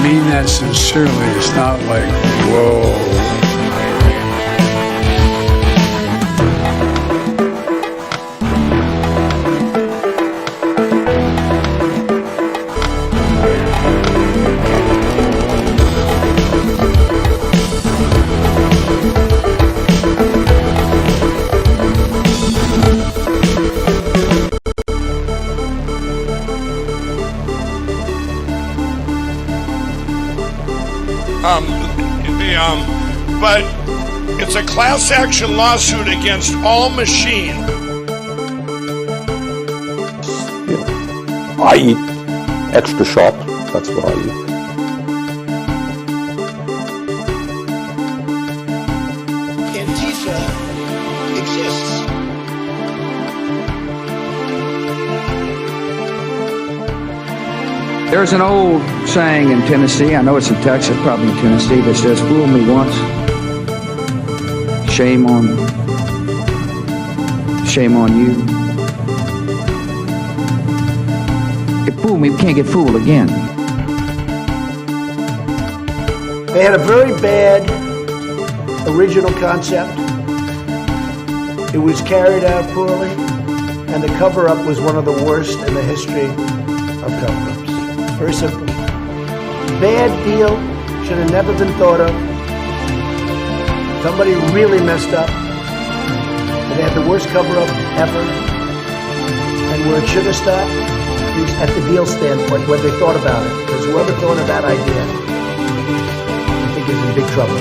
mean that sincerely. It's not like, whoa. But it's a class action lawsuit against all machine. Yeah. I eat extra sharp. That's what I eat. Antifa exists. There's an old saying in Tennessee, I know it's in Texas, probably in Tennessee, that says, fool me once, shame on you. If fool me, we can't get fooled again. They had a very bad original concept. It was carried out poorly, and the cover-up was one of the worst in the history of cover-ups. Very simple. Bad deal, should have never been thought of. Somebody really messed up. And they had the worst cover-up ever. And where it should have stopped is at the deal standpoint, when they thought about it. Because whoever thought of that idea, I think is in big trouble.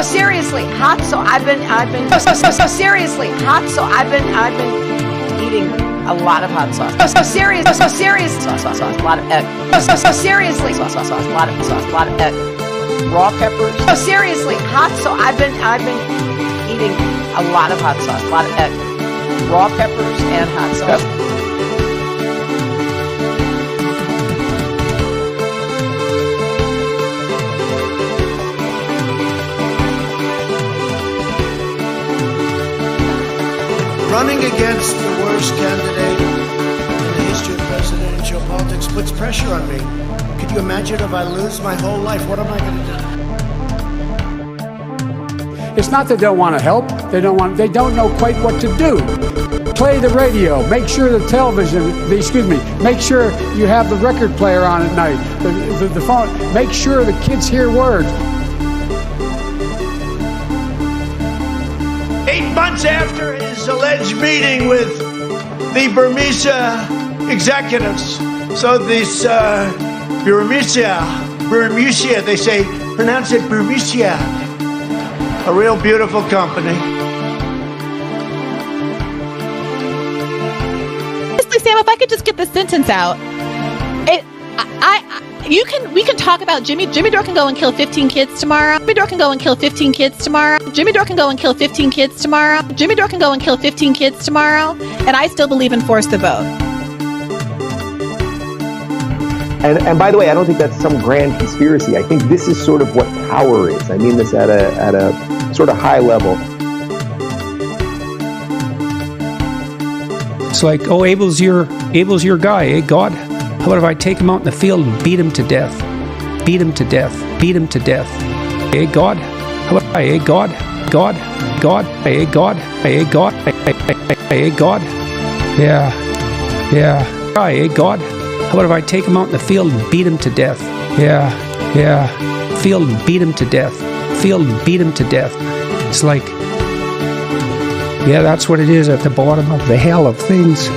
Seriously hot, so I've been seriously hot, so I've been eating a lot of hot sauce. So serious sauce, a lot of egg. So seriously sauce, a lot of egg. Raw peppers. So seriously hot, so I've been eating a lot of hot sauce, a lot of egg. Raw peppers and hot sauce. Running against the worst candidate in the history of presidential politics puts pressure on me. Could you imagine if I lose my whole life? What am I going to do? It's not that they don't want to help. They don't know quite what to do. Play the radio. Make sure the make sure you have the record player on at night. The phone. Make sure the kids hear words. 8 months after his alleged meeting with the Burmese executives. So this Burmese, they say, pronounce it Burmese. A real beautiful company. Honestly, Sam, if I could just get this sentence out. We can talk about Jimmy. Jimmy Dore can go and kill 15 kids tomorrow. Jimmy Dore can go and kill 15 kids tomorrow. Jimmy Dore can go and kill 15 kids tomorrow. Jimmy Dore can go and kill 15 kids tomorrow. And I still believe in force the vote. And by the way, I don't think that's some grand conspiracy. I think this is sort of what power is. I mean this at a sort of high level. It's like, oh, Abel's your guy, eh, God? How about if I take him out in the field and beat him to death? Beat him to death. Beat him to death. Eh, God? How about eh, God? God? God? Eh, God? Eh, God? Eh, God? Yeah. Yeah. Eh, God? How about if I take him out in the field and beat him to death? Yeah. Yeah. Field and beat him to death. Field and beat him to death. It's like, yeah, that's what it is at the bottom of the hell of things.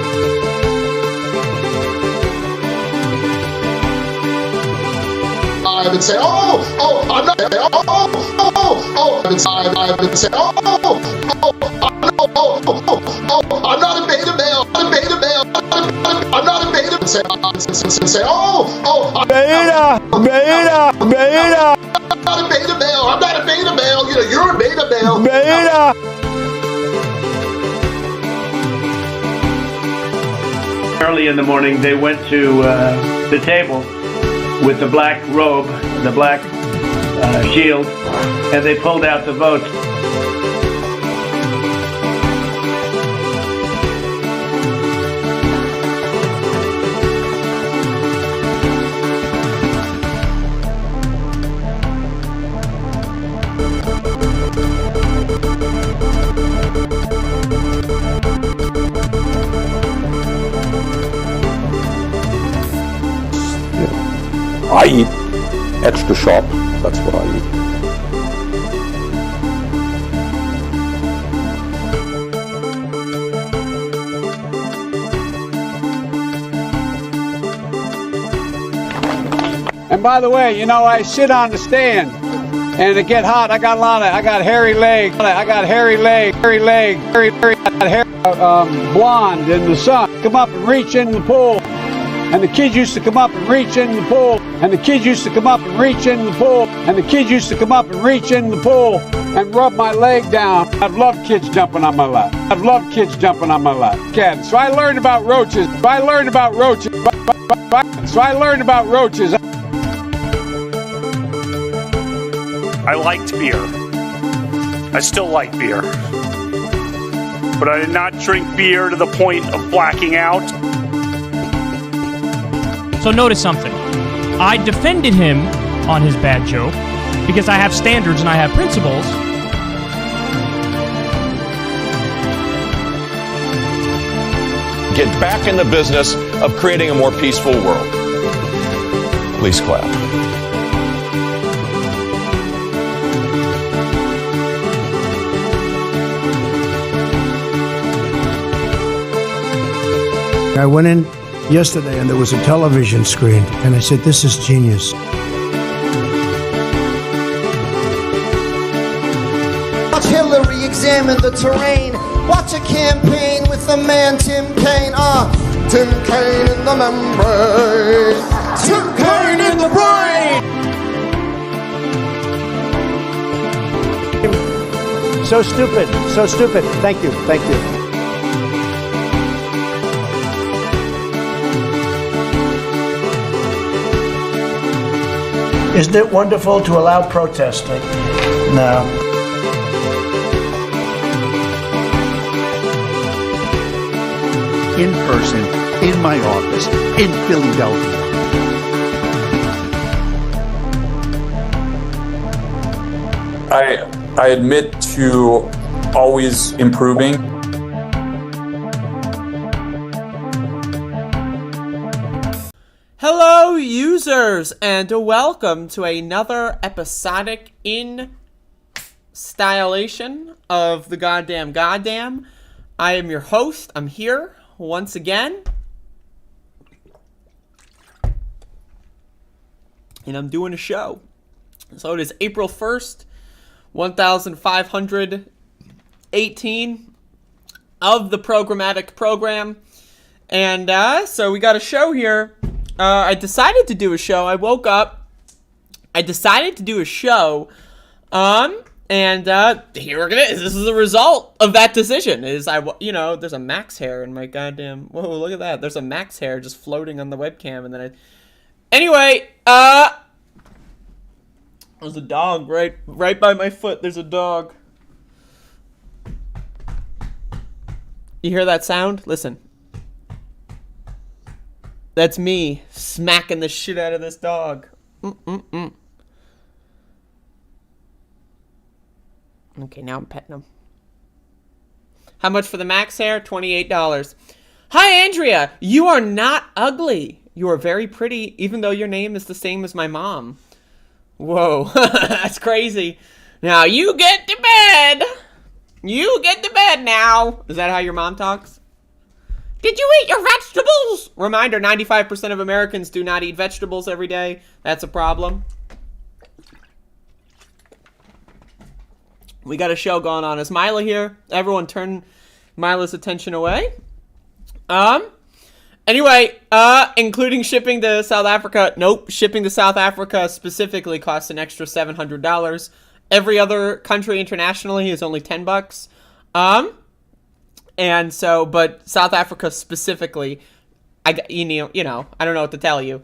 I would say, I'm not, I would say, I'm not a beta male, I'm a beta male, I'm not a beta, say, beta, I'm not a beta male, I'm not a beta male, you know, you're a beta male. Beta. Early in the morning, they went to the table with the black robe, the black shield, and they pulled out the votes. I eat extra sharp. That's what I eat. And by the way, you know, I sit on the stand and it get hot. I got hairy legs. I got hairy leg, blonde in the sun. Come up and reach in the pool. And the kids used to come up and reach in the pool. And the kids used to come up and reach in the pool. And the kids used to come up and reach in the pool and rub my leg down. I've loved kids jumping on my lap. I've loved kids jumping on my lap. Okay, so I learned about roaches. I learned about roaches. I liked beer. I still like beer. But I did not drink beer to the point of blacking out. So notice something. I defended him on his bad joke because I have standards and I have principles. Get back in the business of creating a more peaceful world. Please clap. I went in yesterday and there was a television screen and I said, this is genius. Watch Hillary examine the terrain. Watch a campaign with the man Tim Kaine. Tim Kaine in the membrane. Tim Kaine in the brain. So stupid, so stupid. Thank you, thank you. Isn't it wonderful to allow protesting? No. In person, in my office, in Philadelphia. I admit to always improving. Hello, users, and welcome to another episodic installation of the Goddamn. I am your host. I'm here once again. And I'm doing a show. So it is April 1st, 1518 of the programmatic program. And so we got a show here. I decided to do a show. I woke up. I decided to do a show. And here it is. This is the result of that decision. There's a max hair in my goddamn. Whoa, look at that. There's a max hair just floating on the webcam, and then Anyway, there's a dog right by my foot. There's a dog. You hear that sound? Listen. That's me smacking the shit out of this dog. Okay, now I'm petting him. How much for the max hair? $28. Hi, Andrea. You are not ugly. You are very pretty, even though your name is the same as my mom. Whoa, that's crazy. Now you get to bed. You get to bed now. Is that how your mom talks? Did you eat your vegetables? Reminder, 95% of Americans do not eat vegetables every day. That's a problem. We got a show going on. Is Mila here? Everyone turn Mila's attention away. Anyway, including shipping to South Africa. Nope, shipping to South Africa specifically costs an extra $700. Every other country internationally is only $10. And so, but South Africa specifically I don't know what to tell you.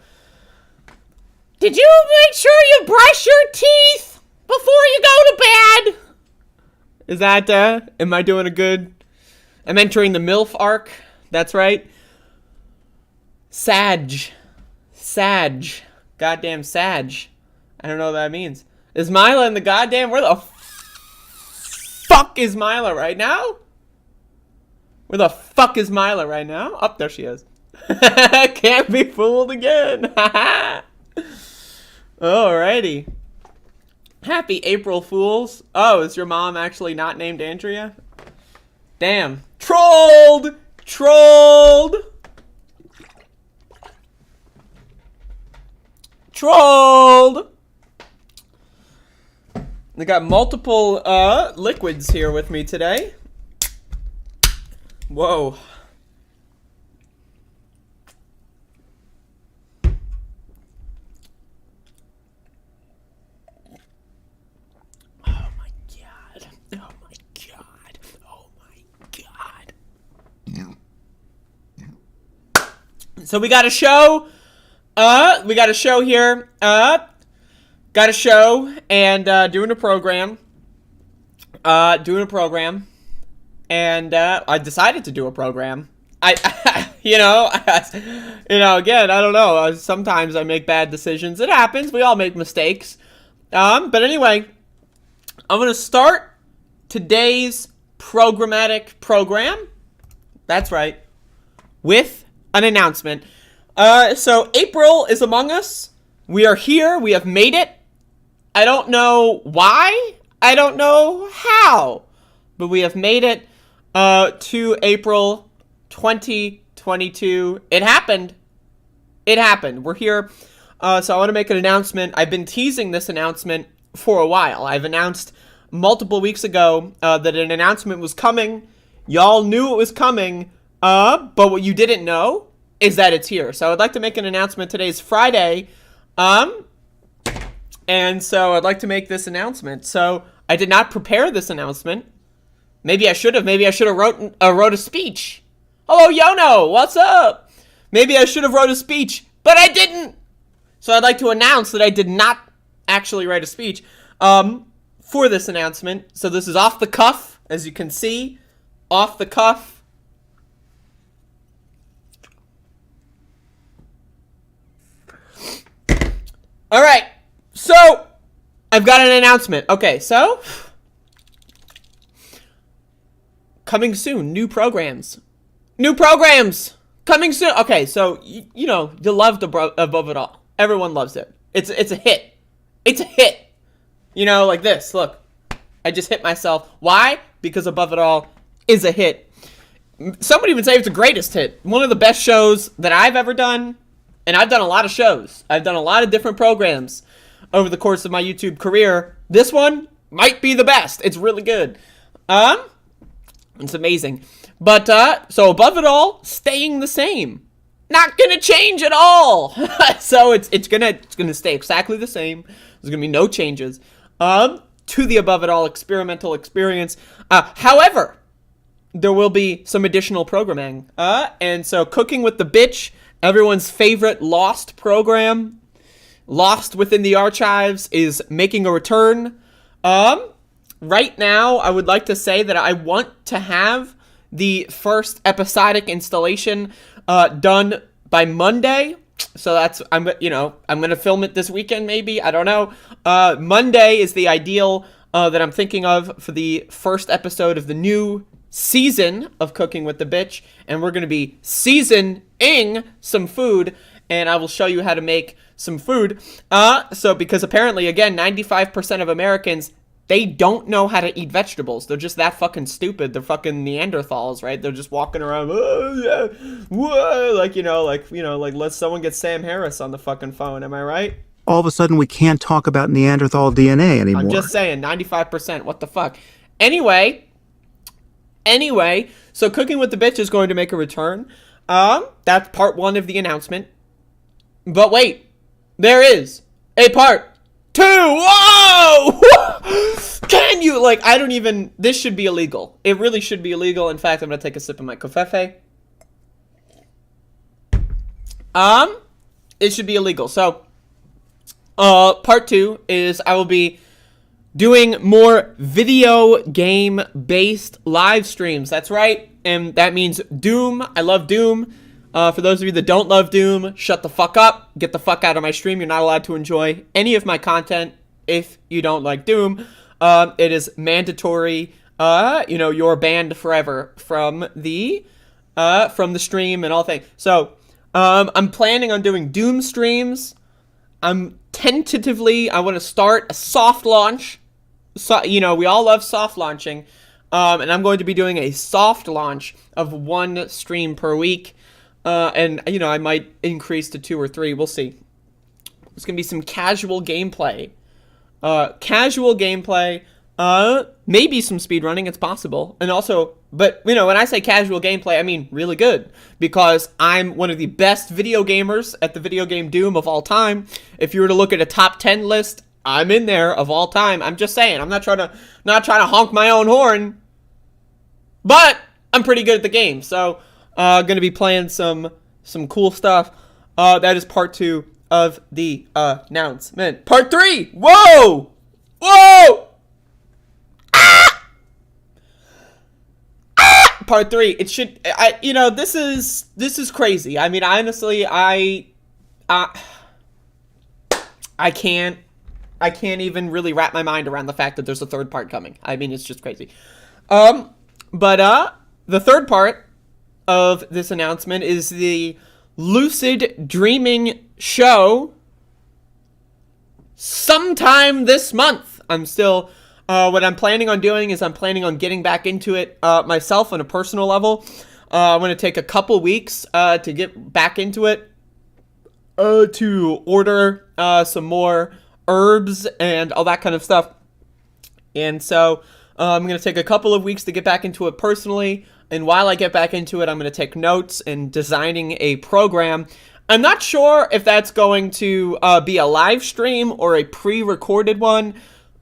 Did you make sure you brush your teeth before you go to bed? Is that, am I doing a good... I'm entering the MILF arc. That's right. Sag. Goddamn Sag. I don't know what that means. Is Mila in the goddamn... Where the fuck is Mila right now? Where the fuck is Mila right now? Oh, there she is. Can't be fooled again. Alrighty. Happy April Fools. Oh, is your mom actually not named Andrea? Damn. Trolled! Trolled! Trolled! I got multiple liquids here with me today. Whoa. So we got a show. We got a show here. Got a show and doing a program. And I decided to do a program. Again, I don't know. Sometimes I make bad decisions. It happens. We all make mistakes. But anyway, I'm gonna start today's programmatic program. That's right. With an announcement. So April is among us. We are here. We have made it. I don't know why. I don't know how. But we have made it to April 2022. It happened. It happened. We're here. So I want to make an announcement. I've been teasing this announcement for a while. I've announced multiple weeks ago that an announcement was coming. Y'all knew it was coming. But what you didn't know is that it's here. So I'd like to make an announcement. Today's Friday. And so I'd like to make this announcement. So I did not prepare this announcement. Maybe I should have. Maybe I should have wrote a speech. Hello, Yono. What's up? Maybe I should have wrote a speech, but I didn't. So I'd like to announce that I did not actually write a speech for this announcement. So this is off the cuff, as you can see. Off the cuff. All right, so I've got an announcement. Okay, so coming soon, new programs coming soon. Okay, so you love Above It All. Everyone loves it. It's a hit. It's a hit. Like this. Look, I just hit myself. Why? Because Above It All is a hit. Some would even say it's the greatest hit. One of the best shows that I've ever done. And I've done a lot of shows. I've done a lot of different programs over the course of my YouTube career. This one might be the best. It's really good. It's amazing. But, so Above It All, staying the same. Not gonna change at all. So it's gonna stay exactly the same. There's gonna be no changes. To the Above It All experimental experience. However, there will be some additional programming. And so Cooking with the Bitch, everyone's favorite Lost program, Lost Within the Archives, is making a return. Right now, I would like to say that I want to have the first episodic installation done by Monday. So I'm going to film it this weekend, maybe. I don't know. Monday is the ideal that I'm thinking of for the first episode of the new season of Cooking with the Bitch, and we're going to be seasoning some food, and I will show you how to make some food. So because apparently, again, 95% of Americans, they don't know how to eat vegetables. They're just that fucking stupid. They're fucking Neanderthals, right? They're just walking around, like let someone get Sam Harris on the fucking phone. Am I right? All of a sudden, we can't talk about Neanderthal DNA anymore. I'm just saying, 95%. What the fuck? Anyway, so Cooking with the Bitch is going to make a return. That's part one of the announcement. But wait, there is a part two. Whoa! Can you, this should be illegal. It really should be illegal. In fact, I'm going to take a sip of my covfefe. it should be illegal. So, part 2 is I will be doing more video game based live streams. That's right. And that means Doom. I love Doom. For those of you that don't love Doom, shut the fuck up. Get the fuck out of my stream. You're not allowed to enjoy any of my content if you don't like Doom. It is mandatory. You're banned forever from the stream and all things. So, I'm planning on doing Doom streams. I want to start a soft launch. So, we all love soft launching. And I'm going to be doing a soft launch of 1 stream per week. And I might increase to 2 or 3. We'll see. It's going to be some casual gameplay. Maybe some speedrunning. It's possible. And also, but, when I say casual gameplay, I mean really good. Because I'm one of the best video gamers at the video game Doom of all time. If you were to look at a top 10 list, I'm in there of all time. I'm just saying. I'm not trying to honk my own horn. But I'm pretty good at the game. So, gonna be playing some cool stuff. That is part 2 of the announcement. Part 3! Whoa! Whoa! Ah! Ah! Part 3. It should, this is crazy. I mean, honestly, I can't even really wrap my mind around the fact that there's a 3rd part coming. I mean, it's just crazy. But the 3rd part of this announcement is the Lucid Dreaming show sometime this month. What I'm planning on doing is I'm planning on getting back into it myself on a personal level. I'm going to take a couple weeks to get back into it, to order some more herbs and all that kind of stuff. And so I'm going to take a couple of weeks to get back into it personally. And while I get back into it, I'm going to take notes and designing a program. I'm not sure if that's going to be a live stream or a pre-recorded one.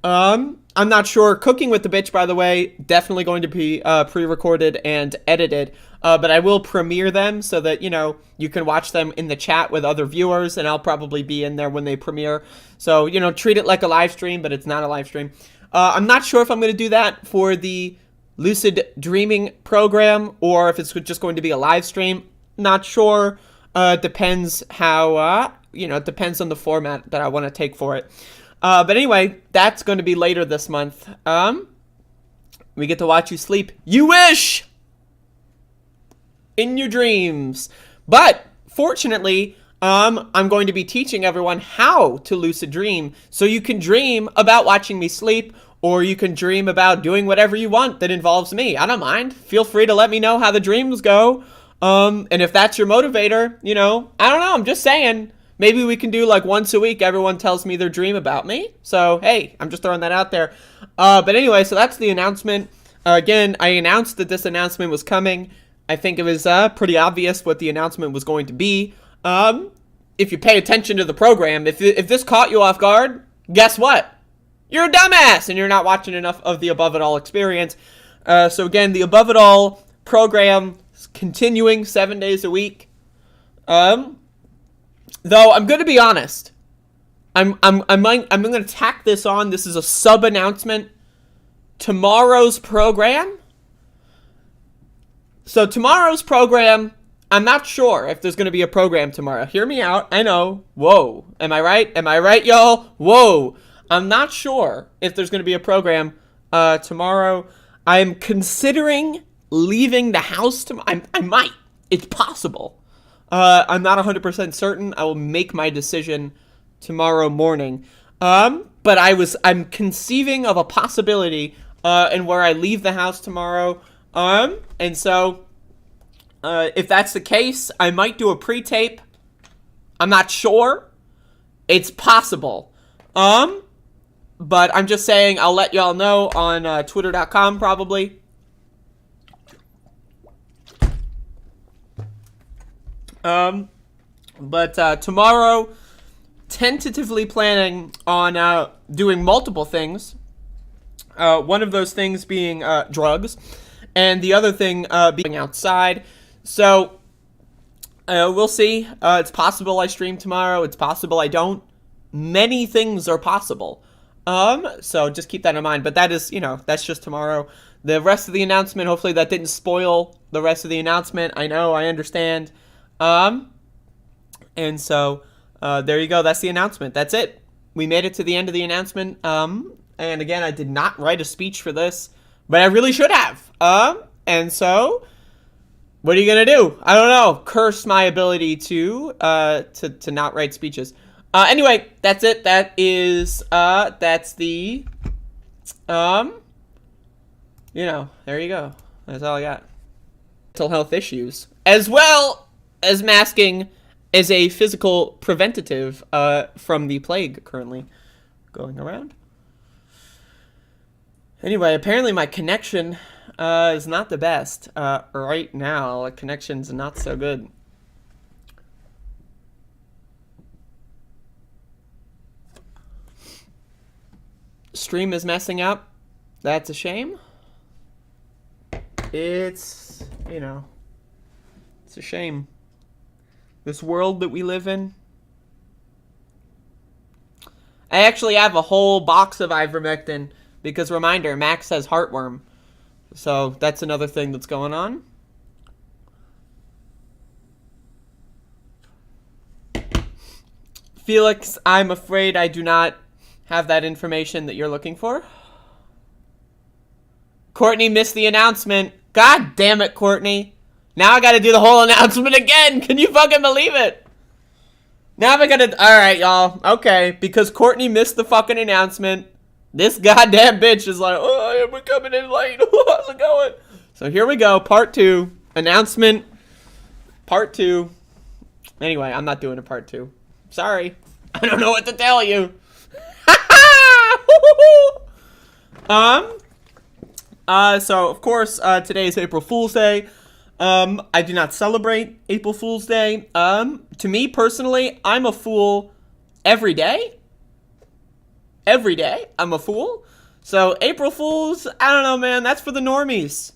I'm not sure. Cooking with the Bitch, by the way, definitely going to be pre-recorded and edited. But I will premiere them so that, you can watch them in the chat with other viewers. And I'll probably be in there when they premiere. So, treat it like a live stream, but it's not a live stream. I'm not sure if I'm going to do that for the Lucid Dreaming program or if it's just going to be a live stream. Not sure. Depends how, it depends on the format that I want to take for it. But anyway, that's going to be later this month. We get to watch you sleep. You wish! In your dreams. But, fortunately, I'm going to be teaching everyone how to lucid dream. So you can dream about watching me sleep, or you can dream about doing whatever you want that involves me. I don't mind. Feel free to let me know how the dreams go. And if that's your motivator, I don't know. I'm just saying. Maybe we can do like once a week. Everyone tells me their dream about me. So, hey, I'm just throwing that out there. But anyway, so that's the announcement. Again, I announced that this announcement was coming. I think it was pretty obvious what the announcement was going to be. If you pay attention to the program, if this caught you off guard, guess what? You're a dumbass and you're not watching enough of the Above It All experience. So again, the Above It All program is continuing 7 days a week. Though I'm going to be honest, I'm going to tack this on. This is a sub announcement. Tomorrow's program. So tomorrow's program, I'm not sure if there's going to be a program tomorrow. Hear me out. I know. Whoa. Am I right? Am I right, y'all? Whoa. I'm not sure if there's going to be a program tomorrow. I'm considering leaving the house tomorrow. I might. It's possible. I'm not 100% certain. I will make my decision tomorrow morning. But I'm conceiving of a possibility in where I leave the house tomorrow. And so if that's the case, I might do a pre-tape. I'm not sure. It's possible. But I'm just saying I'll let y'all know on twitter.com probably. But tomorrow, tentatively planning on doing multiple things. One of those things being drugs, and the other thing being outside. So We'll see. It's possible I stream tomorrow. It's possible I don't. Many things are possible. So just keep that in mind. But that is, that's just tomorrow. The rest of the announcement, hopefully that didn't spoil the rest of the announcement. I know, I understand. And so, there you go. That's the announcement. That's it. We made it to the end of the announcement. And again, I did not write a speech for this, but I really should have. And so, what are you gonna do? I don't know. Curse my ability to not write speeches. Anyway, that's it. That is, that's the, there you go. That's all I got. Mental health issues, as well as masking as a physical preventative from the plague currently going around. Anyway, apparently my connection is not the best right now. The connection's not so good. Stream is messing up. That's a shame. It's, it's a shame. This world that we live in. I actually have a whole box of ivermectin because, reminder, Max has heartworm. So that's another thing that's going on. Felix, I'm afraid I do not have that information that you're looking for. Courtney missed the announcement. God damn it, Courtney. Now I gotta do the whole announcement again. Can you fucking believe it? Now I gotta... Alright, y'all. Okay. Because Courtney missed the fucking announcement. This goddamn bitch is like, oh, we're coming in late. How's it going? So here we go. Part 2. Announcement. Part 2. Anyway, I'm not doing a part 2. Sorry. I don't know what to tell you. So of course, today is April Fool's Day. I do not celebrate April Fool's Day. To me personally, I'm a fool every day. Every day, I'm a fool. So April Fools, I don't know, man. That's for the normies.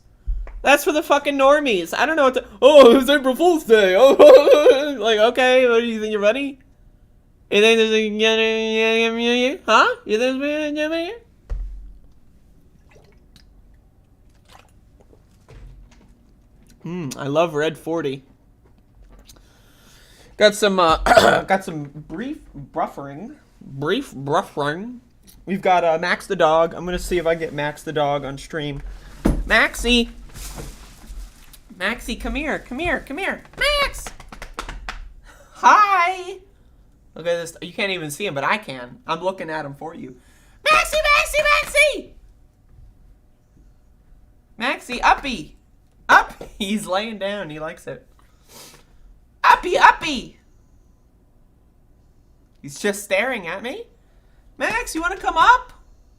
That's for the fucking normies. I don't know what to... Oh, it's April Fool's Day. Oh, like, okay, what do you think? You're ready? You think there's a... Huh? You think there's... I love Red 40. Got some brief buffering. We've got Max the dog. I'm gonna see if I can get Max the dog on stream. Maxie, come here. Max! Hi! Look at this. You can't even see him, but I can. I'm looking at him for you. Maxie! Maxie, uppy! Up! He's laying down. He likes it. Uppy! He's just staring at me. Max, you want to come up?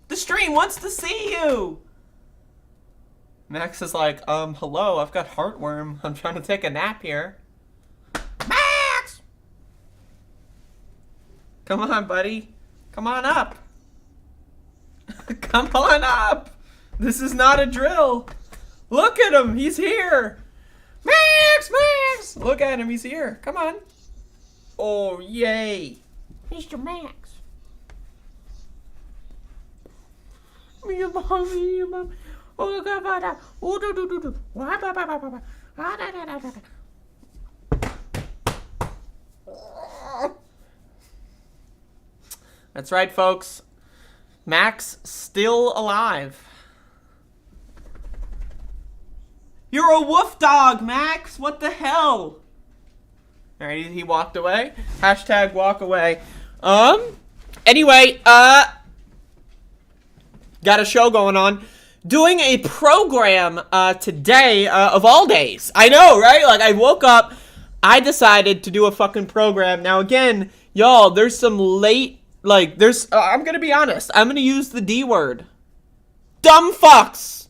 The stream wants to see you. Max is like, hello, I've got heartworm. I'm trying to take a nap here. Max! Come on, buddy. Come on up. Come on up. This is not a drill. Look at him. He's here. Max! Look at him. He's here. Come on. Oh, yay. Mr. Max. That's right, folks. Max still alive. You're a wolf dog, Max. What the hell? Alright, he walked away. Hashtag walk away. Anyway, got a show going on. Doing a program, today, of all days. I know, right? Like, I woke up, I decided to do a fucking program. Now, again, y'all, there's some late, like, I'm gonna be honest. I'm gonna use the D word. Dumb fucks!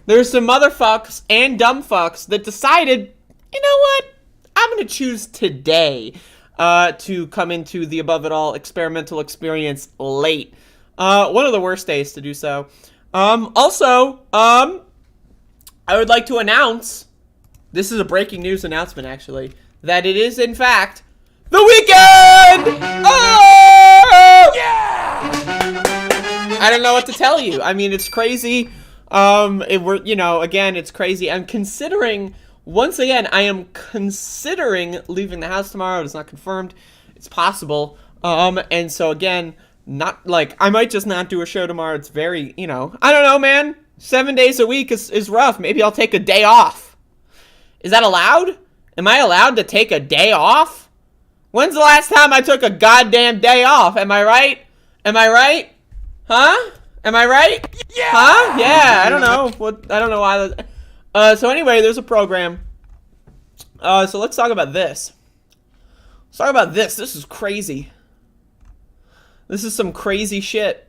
There's some motherfucks and dumb fucks that decided, you know what? I'm gonna choose today to come into the Above It All experimental experience late. One of the worst days to do so. Also, I would like to announce This is a breaking news announcement, actually, that it is, in fact, the weekend! Oh! Yeah! I don't know what to tell you. I mean, it's crazy. Again, it's crazy. I'm considering, once again, I am considering leaving the house tomorrow. It's not confirmed. It's possible. And so, again, not, like, I might just not do a show tomorrow. It's very, I don't know, man. 7 days a week is rough. Maybe I'll take a day off. Is that allowed? Am I allowed to take a day off? When's the last time I took a goddamn day off? Am I right? Am I right? Huh? Am I right? Yeah. Huh? Yeah. I don't know. I don't know why. So anyway, there's a program. So let's talk about this. Let's talk about this. This is crazy. This is some crazy shit.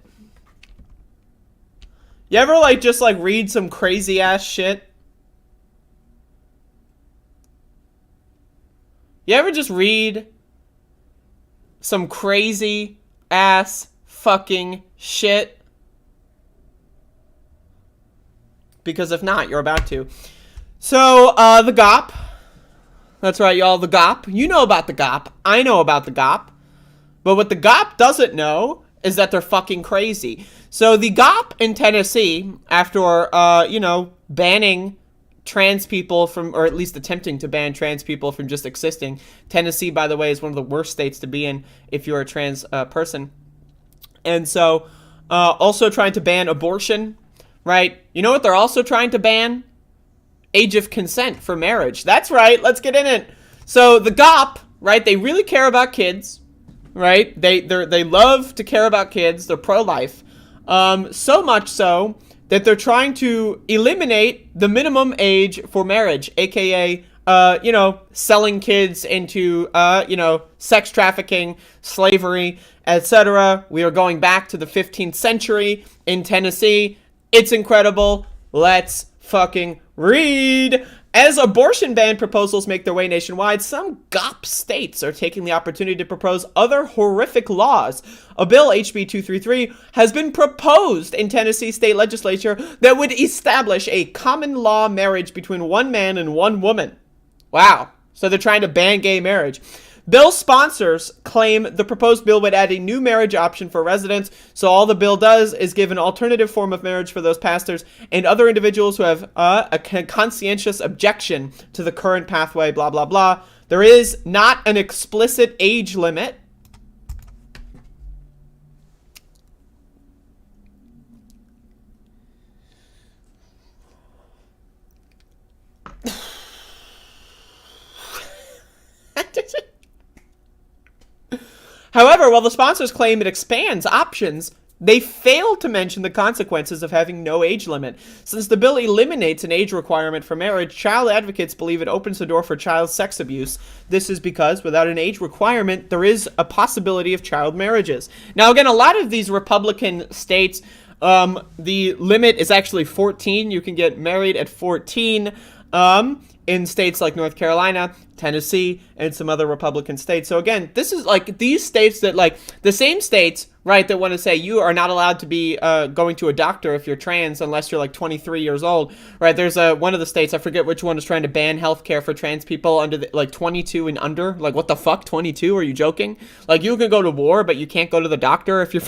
You ever just read some crazy ass shit? You ever just read some crazy ass fucking shit? Because if not, you're about to. So, the GOP. That's right, y'all, the GOP. You know about the GOP. I know about the GOP. But what the GOP doesn't know is that they're fucking crazy. So, the GOP in Tennessee, after, banning trans people from, or at least attempting to ban trans people from just existing. Tennessee, by the way, is one of the worst states to be in if you're a trans person. And so, also trying to ban abortion, right? You know what they're also trying to ban? Age of consent for marriage. That's right, let's get in it. So, the GOP, right, they really care about kids, right? They love to care about kids. They're pro-life. So much so that they're trying to eliminate the minimum age for marriage, aka, selling kids into, sex trafficking, slavery, etc. We are going back to the 15th century in Tennessee. It's incredible. Let's fucking read. As abortion ban proposals make their way nationwide, some GOP states are taking the opportunity to propose other horrific laws. A bill, HB 233, has been proposed in Tennessee state legislature that would establish a common law marriage between one man and one woman. Wow. So they're trying to ban gay marriage. Bill sponsors claim the proposed bill would add a new marriage option for residents, so all the bill does is give an alternative form of marriage for those pastors and other individuals who have a conscientious objection to the current pathway, blah, blah, blah. There is not an explicit age limit. However, while the sponsors claim it expands options, they fail to mention the consequences of having no age limit. Since the bill eliminates an age requirement for marriage, child advocates believe it opens the door for child sex abuse. This is because without an age requirement, there is a possibility of child marriages. Now, again, a lot of these Republican states, the limit is actually 14. You can get married at 14. In states like North Carolina, Tennessee, and some other Republican states. So again, this is these states that the same states, right, that want to say you are not allowed to be going to a doctor if you're trans unless you're 23 years old, right? There's one of the states, I forget which one, is trying to ban healthcare for trans people under 22 and under. What the fuck, 22? Are you joking? You can go to war, but you can't go to the doctor if you're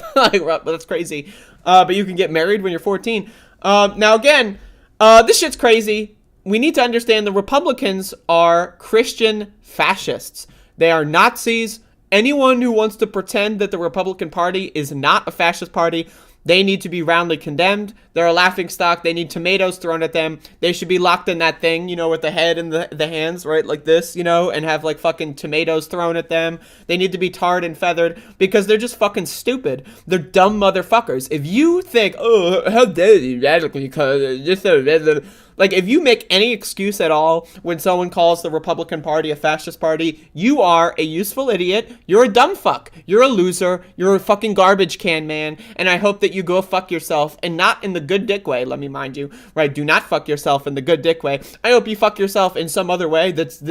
that's crazy. But you can get married when you're 14. Now again, this shit's crazy. We need to understand the Republicans are Christian fascists. They are Nazis. Anyone who wants to pretend that the Republican Party is not a fascist party, they need to be roundly condemned. They're a laughingstock. They need tomatoes thrown at them. They should be locked in that thing, with the head and the hands, right, like this, and have fucking tomatoes thrown at them. They need to be tarred and feathered because they're just fucking stupid. They're dumb motherfuckers. If you think, oh, how dare you radically, because just a if you make any excuse at all when someone calls the Republican Party a fascist party, you are a useful idiot. You're a dumb fuck. You're a loser. You're a fucking garbage can man. And I hope that you go fuck yourself, and not in the good dick way, let me mind you. Right? Do not fuck yourself in the good dick way. I hope you fuck yourself in some other way that's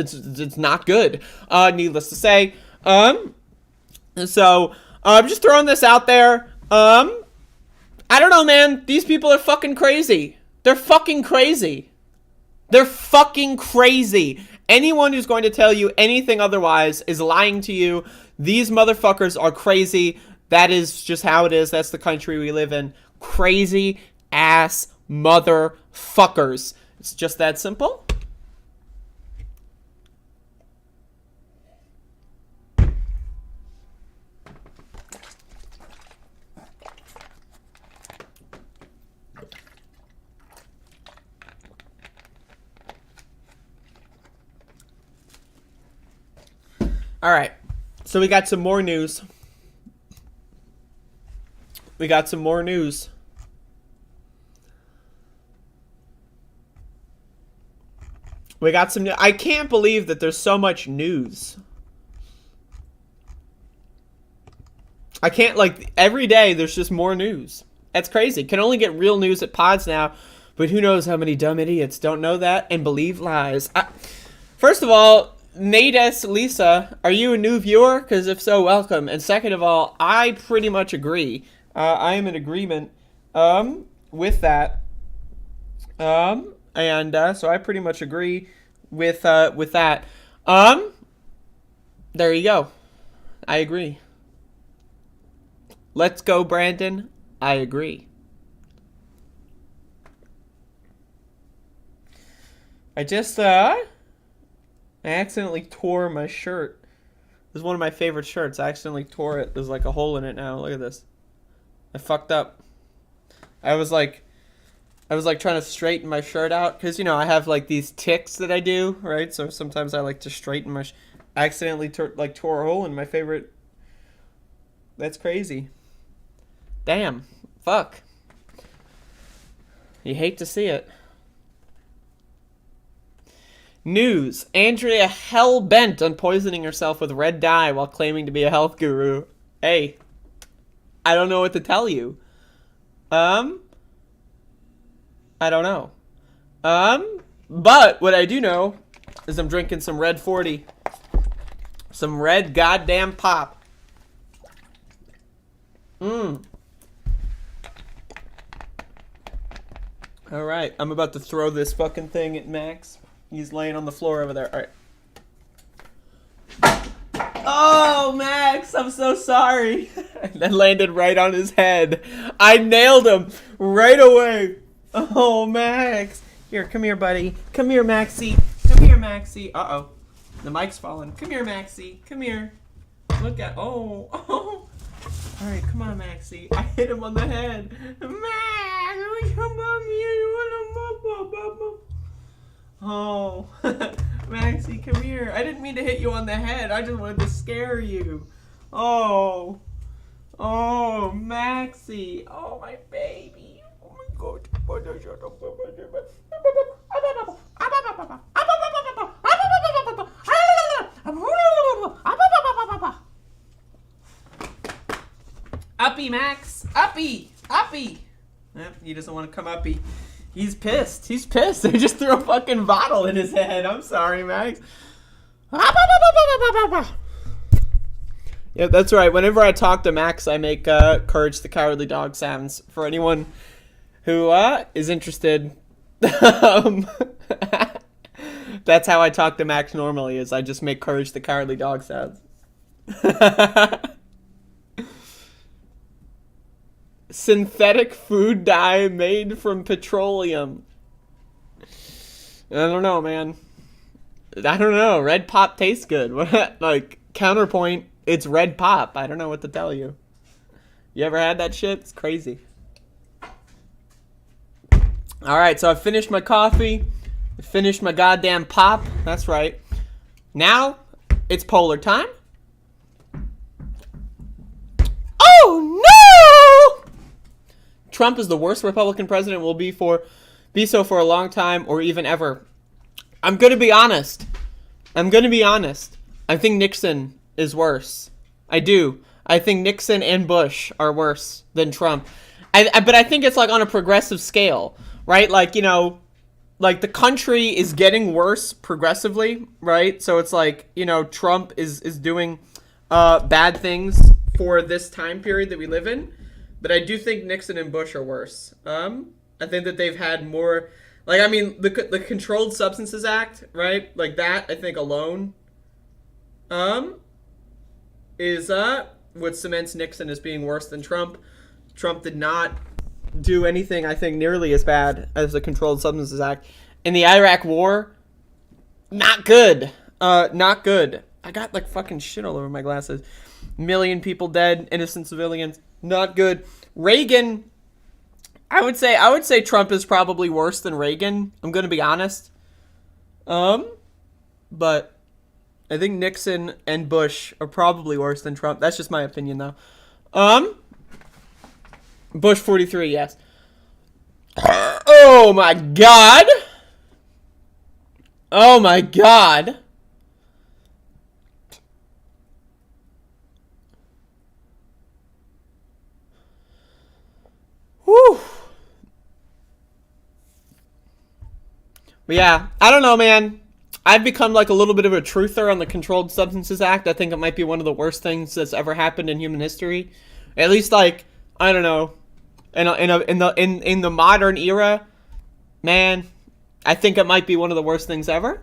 not good. Needless to say. So I'm just throwing this out there. I don't know, man. These people are fucking crazy. They're fucking crazy. They're fucking crazy. Anyone who's going to tell you anything otherwise is lying to you. These motherfuckers are crazy. That is just how it is. That's the country we live in. Crazy ass motherfuckers. It's just that simple. All right, so we got some more news. We got some more news. We got some. I can't believe that there's so much news. I can't, like, every day there's just more news. That's crazy. Can only get real news at pods now, but who knows how many dumb idiots don't know that and believe lies. First of all, Nades Lisa, are you a new viewer? Because if so, welcome. And second of all, I pretty much agree. I am in agreement with that. So I pretty much agree with that. There you go. I agree. Let's go, Brandon. I agree. I accidentally tore my shirt. This is one of my favorite shirts. I accidentally tore it. There's like a hole in it now. Look at this. I fucked up. I was like trying to straighten my shirt out because, you know, I have like these tics that I do, right? So sometimes I like to straighten my I accidentally tore a hole in my favorite. That's crazy. Damn. Fuck. You hate to see it. News. Andrea hell-bent on poisoning herself with red dye while claiming to be a health guru. Hey. I don't know what to tell you. I don't know. But what I do know is I'm drinking some Red 40. Some red goddamn pop. Alright, I'm about to throw this fucking thing at Max. He's laying on the floor over there. Alright. Oh, Max, I'm so sorry. That landed right on his head. I nailed him right away. Oh, Max. Here, come here, buddy. Come here, Maxie. Come here, Maxie. Uh-oh. The mic's falling. Come here, Maxie. Come here. Look at... Oh. Oh. All right, come on, Maxie. I hit him on the head. Max, come on here. Oh, Maxie, come here. I didn't mean to hit you on the head. I just wanted to scare you. Oh, Maxie. Oh, my baby. Oh, my God. Uppy, Max. Uppy. Yep, he doesn't want to come uppy. He's pissed. They just threw a fucking bottle in his head. I'm sorry, Max. Yeah, that's right. Whenever I talk to Max, I make Courage the Cowardly Dog sounds. For anyone who is interested, that's how I talk to Max normally, is I just make Courage the Cowardly Dog sounds. Synthetic food dye made from petroleum. I don't know, man. I don't know. Red pop tastes good. Like, counterpoint, it's red pop. I don't know what to tell you. You ever had that shit? It's crazy. Alright, so I finished my coffee. I finished my goddamn pop. That's right. Now, it's polar time. Oh, no! Trump is the worst Republican president will be so for a long time or even ever. I'm going to be honest. I think Nixon is worse. I do. I think Nixon and Bush are worse than Trump. But I think it's like on a progressive scale, right? Like, you know, like the country is getting worse progressively, right? So it's like, you know, Trump is doing bad things for this time period that we live in. But I do think Nixon and Bush are worse. I think that they've had more Like, I mean, the Controlled Substances Act, right? Like that, I think alone, is what cements Nixon as being worse than Trump. Trump did not do anything, I think, nearly as bad as the Controlled Substances Act. In the Iraq War, not good. Not good. I got like fucking shit all over my glasses. Million people dead, innocent civilians. Not good. Reagan, I would say Trump is probably worse than Reagan. I'm gonna be honest. But I think Nixon and Bush are probably worse than Trump. That's just my opinion, though. Bush 43, yes. Oh my God. Oh my God. Whew. But yeah, I don't know, man. I've become like a little bit of a truther on the Controlled Substances Act. I think it might be one of the worst things that's ever happened in human history. At least, like, I don't know, in the modern era, man, I think it might be one of the worst things ever.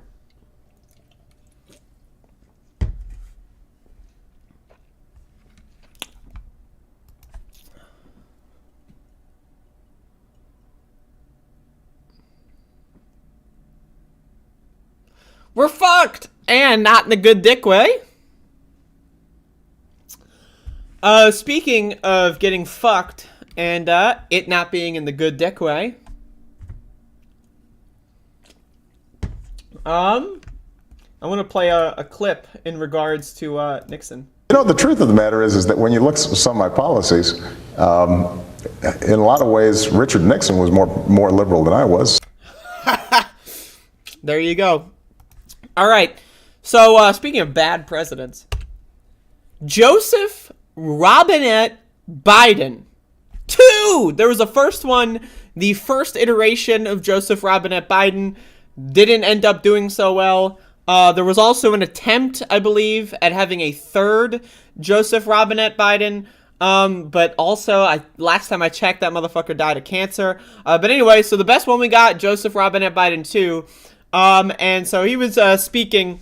We're fucked! And not in a good dick way. Speaking of getting fucked and it not being in the good dick way. I want to play a clip in regards to Nixon. You know, the truth of the matter is that when you look at some of my policies, in a lot of ways, Richard Nixon was more liberal than I was. There you go. All right. So, speaking of bad presidents, Joseph Robinette Biden. 2! There was a first one. The first iteration of Joseph Robinette Biden didn't end up doing so well. There was also an attempt, I believe, at having a third Joseph Robinette Biden. But also, last time I checked, that motherfucker died of cancer. But anyway, so the best one we got, Joseph Robinette Biden 2. And so he was speaking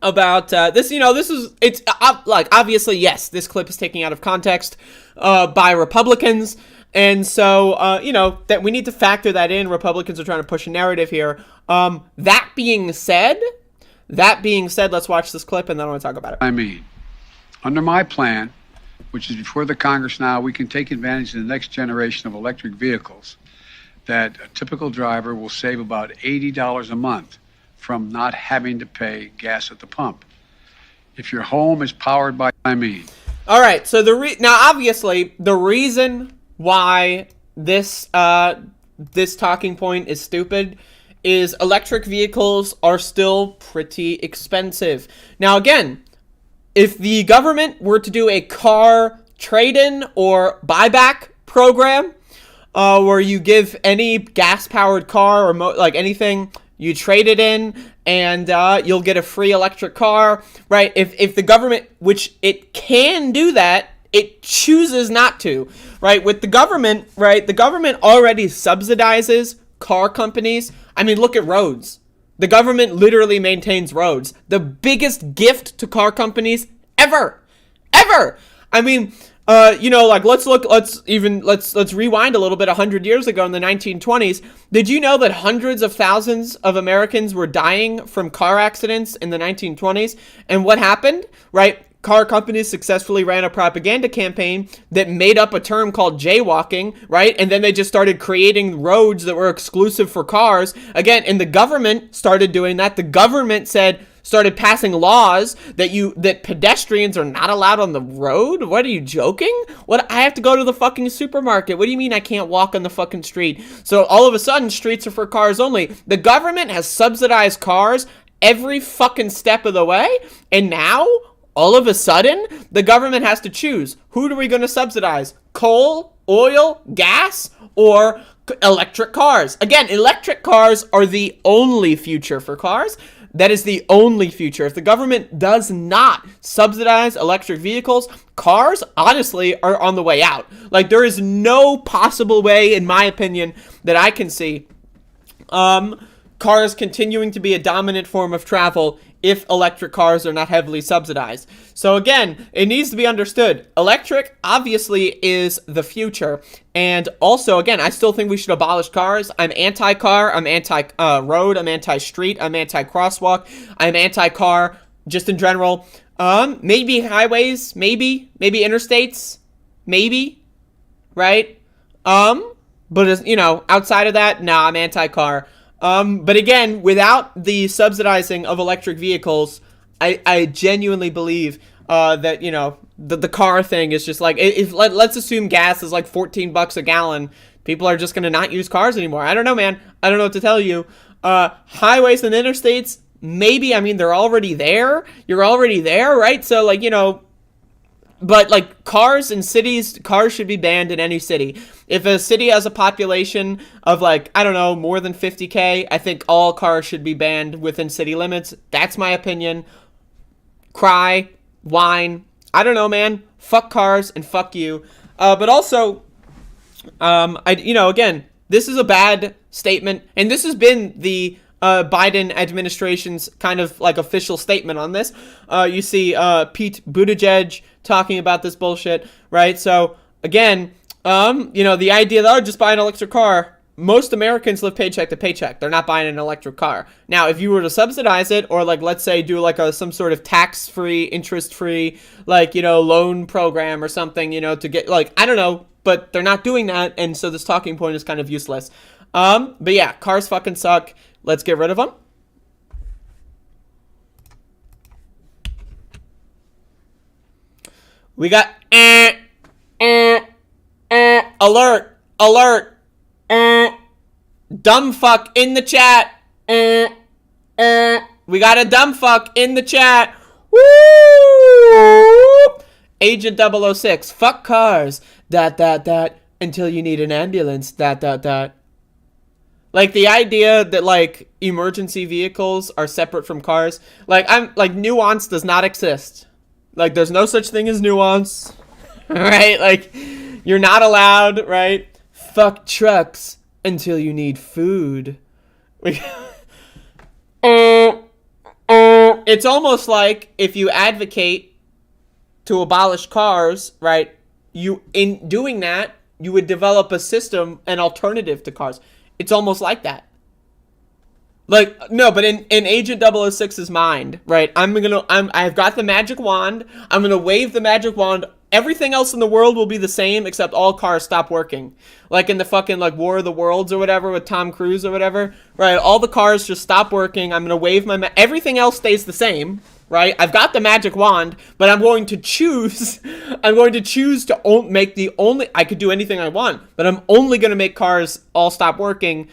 about this. You know, it's like, obviously, yes, this clip is taken out of context by Republicans. And so, you know, that we need to factor that in. Republicans are trying to push a narrative here. That being said, let's watch this clip and then I want to talk about it. I mean, under my plan, which is before the Congress now, we can take advantage of the next generation of electric vehicles that a typical driver will save about $80 a month from not having to pay gas at the pump. If your home is powered by, I mean. All right, so now obviously the reason why this this talking point is stupid is electric vehicles are still pretty expensive. Now again, if the government were to do a car trade-in or buyback program, where you give any gas-powered car or like anything, you trade it in, and you'll get a free electric car, right? If the government, which it can do that, it chooses not to, right? With the government, right? The government already subsidizes car companies. I mean, look at roads. The government literally maintains roads. The biggest gift to car companies ever. I mean, you know, like let's rewind a little bit 100 years ago in the 1920s. Did you know that hundreds of thousands of Americans were dying from car accidents in the 1920s? And what happened, right? Car companies successfully ran a propaganda campaign that made up a term called jaywalking, right? And then they just started creating roads that were exclusive for cars. Again, and the government started doing that. The government started passing laws that pedestrians are not allowed on the road. What, are you joking? What, I have to go to the fucking supermarket. What do you mean I can't walk on the fucking street? So all of a sudden, streets are for cars only. The government has subsidized cars every fucking step of the way, and now all of a sudden, the government has to choose. Who are we going to subsidize? Coal, oil, gas, or electric cars? Again, electric cars are the only future for cars. That is the only future. If the government does not subsidize electric vehicles, cars, honestly, are on the way out. Like, there is no possible way, in my opinion, that I can see Cars continuing to be a dominant form of travel if electric cars are not heavily subsidized. So again, it needs to be understood. Electric obviously is the future. And also, again, I still think we should abolish cars. I'm anti-car, I'm anti-road, I'm anti-street, I'm anti-crosswalk, I'm anti-car just in general. Maybe highways, maybe interstates, maybe, right? But as, outside of that, nah, I'm anti-car. But again, without the subsidizing of electric vehicles, I genuinely believe that, the car thing is just like, let's assume gas is like $14 a gallon. People are just going to not use cars anymore. I don't know, man. I don't know what to tell you. Highways and interstates, maybe. I mean, they're already there. You're already there, right? So, like, but like cars in cities, cars should be banned in any city. If a city has a population of like, I don't know, more than 50K, I think all cars should be banned within city limits. That's my opinion. Cry, whine. I don't know, man. Fuck cars and fuck you. But also, again, this is a bad statement, and this has been the Biden administration's kind of like official statement on this. You see Pete Buttigieg talking about this bullshit, right? So again, the idea that, just buy an electric car. Most Americans live paycheck to paycheck. They're not buying an electric car. Now, if you were to subsidize it, or like, let's say, do like some sort of tax-free, interest-free, like, loan program or something, to get, like, I don't know, but they're not doing that, and so this talking point is kind of useless. But yeah, cars fucking suck. Let's get rid of them. We got alert, dumb fuck in the chat. We got a dumb fuck in the chat. Woo! Agent 006, fuck cars. ... until you need an ambulance. ... Like the idea that like emergency vehicles are separate from cars. Like nuance does not exist. Like there's no such thing as nuance. Right? Like you're not allowed, right? Fuck trucks until you need food. It's almost like if you advocate to abolish cars, right? In doing that, you would develop a system, an alternative to cars. It's almost like that. Like, no, but in Agent 006's mind, right, I've got the magic wand, I'm gonna wave the magic wand, everything else in the world will be the same, except all cars stop working. Like in the fucking, like, War of the Worlds or whatever with Tom Cruise or whatever, right, all the cars just stop working, I'm gonna wave everything else stays the same, right, I've got the magic wand, but I'm going to choose to make the only, I could do anything I want, but I'm only gonna make cars all stop working,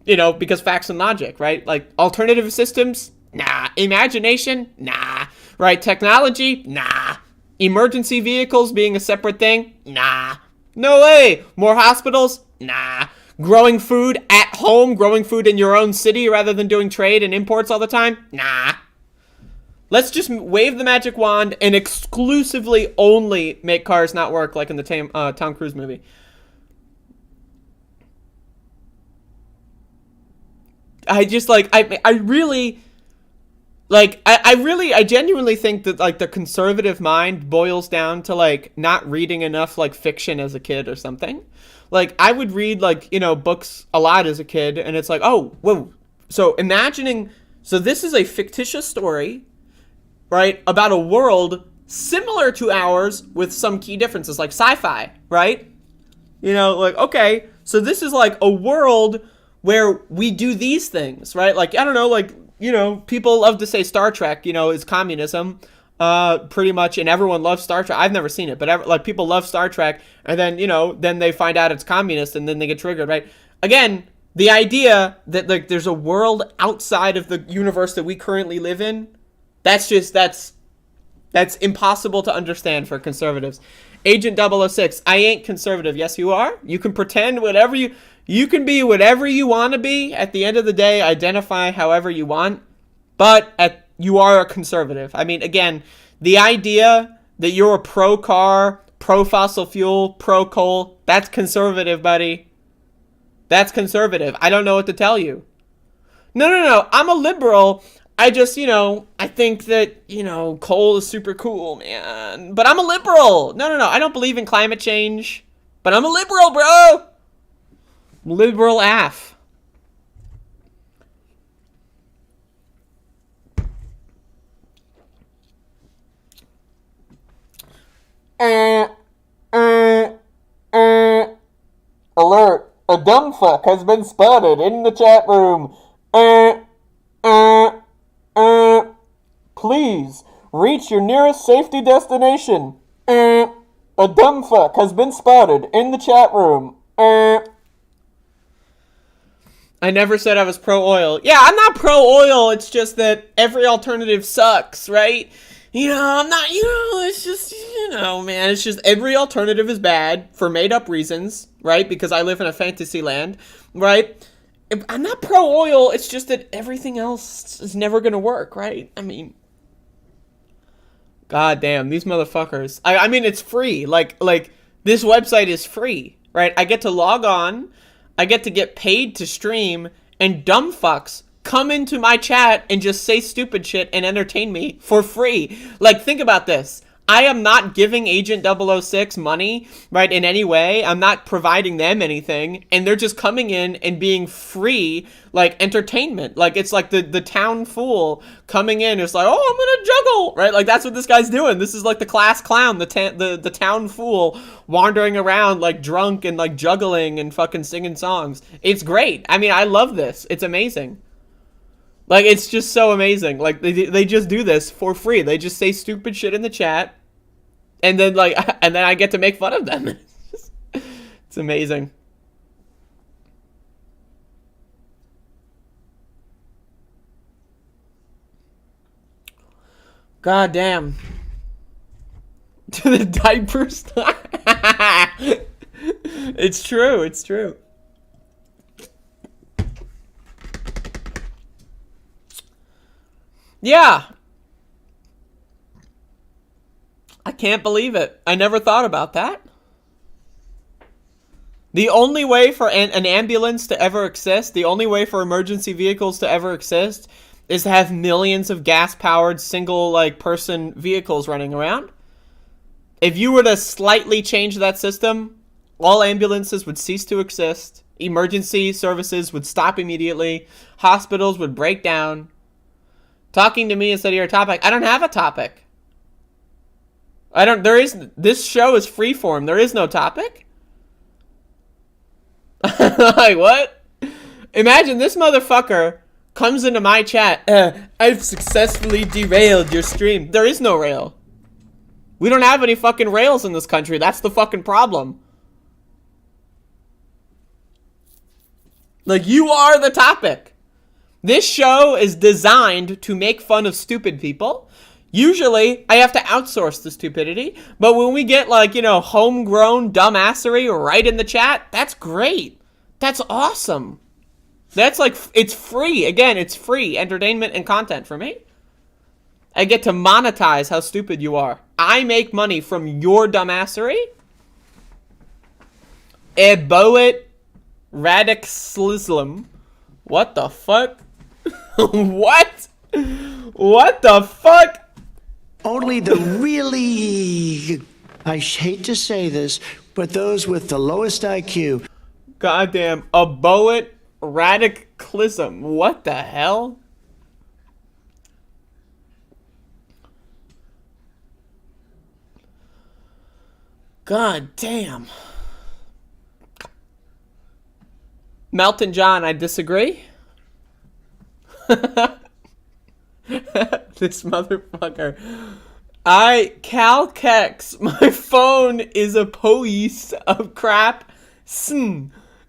because facts and logic, right? Like, alternative systems? Nah. Imagination? Nah. Right? Technology? Nah. Emergency vehicles being a separate thing? Nah. No way. More hospitals? Nah. Growing food at home? Growing food in your own city rather than doing trade and imports all the time? Nah. Let's just wave the magic wand and exclusively only make cars not work like in the Tom Cruise movie. I just like I genuinely think that like the conservative mind boils down to like not reading enough like fiction as a kid or something. Like I would read like, books a lot as a kid, and it's like, oh, whoa. So this is a fictitious story, right, about a world similar to ours with some key differences, like sci-fi, right? Like, okay, so this is like a world where we do these things, right? Like, I don't know, like, people love to say Star Trek, is communism, pretty much, and everyone loves Star Trek. I've never seen it, but people love Star Trek, and then, then they find out it's communist, and then they get triggered, right? Again, the idea that, like, there's a world outside of the universe that we currently live in, that's impossible to understand for conservatives. Agent 006, I ain't conservative. Yes, you are. You can pretend whatever you can be whatever you want to be. At the end of the day, identify however you want. But you are a conservative. I mean, again, the idea that you're a pro-car, pro-fossil fuel, pro-coal, that's conservative, buddy. That's conservative. I don't know what to tell you. No. I'm a liberal. I just, I think that, coal is super cool, man. But I'm a liberal. No. I don't believe in climate change. But I'm a liberal, bro. Liberal AF. Alert. A dumb fuck has been spotted in the chat room. Please, reach your nearest safety destination. A dumb fuck has been spotted in the chat room. I never said I was pro-oil. Yeah, I'm not pro-oil, it's just that every alternative sucks, right? I'm not, it's just, man, it's just every alternative is bad for made-up reasons, right? Because I live in a fantasy land, right? I'm not pro-oil, it's just that everything else is never gonna work, right? I mean, god damn, these motherfuckers. I mean, it's free. Like, this website is free, right? I get to log on, I get to get paid to stream, and dumb fucks come into my chat and just say stupid shit and entertain me for free. Like, think about this. I am not giving Agent 006 money, right, in any way. I'm not providing them anything. And they're just coming in and being free, like, entertainment. Like, it's like the town fool coming in. It's like, oh, I'm gonna juggle, right? Like, that's what this guy's doing. This is like the class clown, the town fool wandering around, like, drunk and, like, juggling and fucking singing songs. It's great. I mean, I love this. It's amazing. Like, it's just so amazing. Like, they just do this for free. They just say stupid shit in the chat. And then, and then I get to make fun of them. It's amazing. God damn. To the diapers. It's true. It's true. Yeah. I can't believe it. I never thought about that. The only way for an ambulance to ever exist, the only way for emergency vehicles to ever exist, is to have millions of gas-powered single, person vehicles running around. If you were to slightly change that system, all ambulances would cease to exist. Emergency services would stop immediately. Hospitals would break down. Talking to me instead of your topic. I don't have a topic. This show is freeform. There is no topic. Like, what? Imagine this motherfucker comes into my chat. I've successfully derailed your stream. There is no rail. We don't have any fucking rails in this country. That's the fucking problem. Like, you are the topic. This show is designed to make fun of stupid people. Usually, I have to outsource the stupidity, but when we get, homegrown dumbassery right in the chat, that's great. That's awesome. That's it's free. Again, it's free entertainment and content for me. I get to monetize how stupid you are. I make money from your dumbassery. Eboit radicalism. What the fuck? What? What the fuck? Only the really, I hate to say this, but those with the lowest IQ. Goddamn, eboit radicalism. What the hell? God damn. Melton John, I disagree. This motherfucker. Calkex. My phone is a police of crap.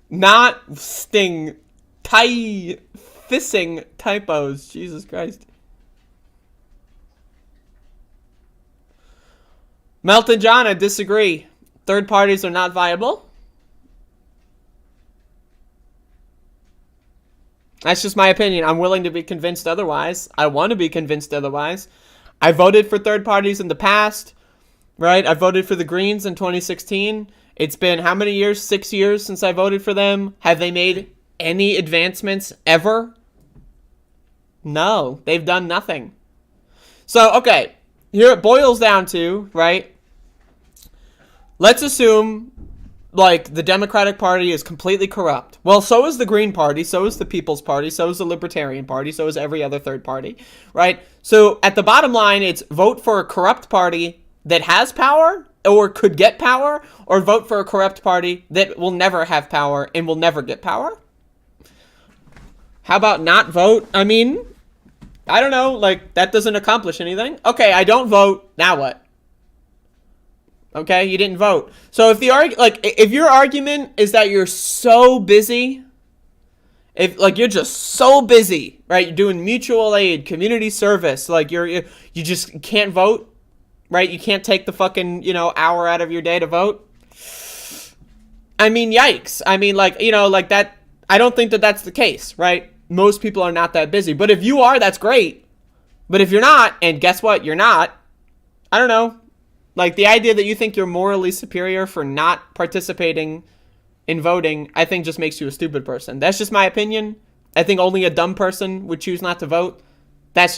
Not sting. Fissing typos. Jesus Christ. Melton John, I disagree. Third parties are not viable. That's just my opinion. I'm willing to be convinced otherwise. I want to be convinced otherwise. I voted for third parties in the past, right? I voted for the Greens in 2016, It's been how many years? 6 years since I voted for them. Have they made any advancements ever? No, they've done nothing. So, okay, here it boils down to, right? Let's assume, like, the Democratic Party is completely corrupt. Well, so is the Green Party, so is the People's Party, so is the Libertarian Party, so is every other third party, right? So, at the bottom line, it's vote for a corrupt party that has power or could get power, or vote for a corrupt party that will never have power and will never get power. How about not vote? I mean, I don't know, like, that doesn't accomplish anything. Okay, I don't vote, now what? Okay, you didn't vote. So if your argument is that you're so busy, if like you're just so busy, right? You're doing mutual aid, community service, like you just can't vote, right? You can't take the fucking, hour out of your day to vote. I mean, yikes. I mean, like, like that, I don't think that that's the case, right? Most people are not that busy. But if you are, that's great. But if you're not, and guess what? You're not. I don't know. Like, the idea that you think you're morally superior for not participating in voting, I think just makes you a stupid person. That's just my opinion. I think only a dumb person would choose not to vote. That's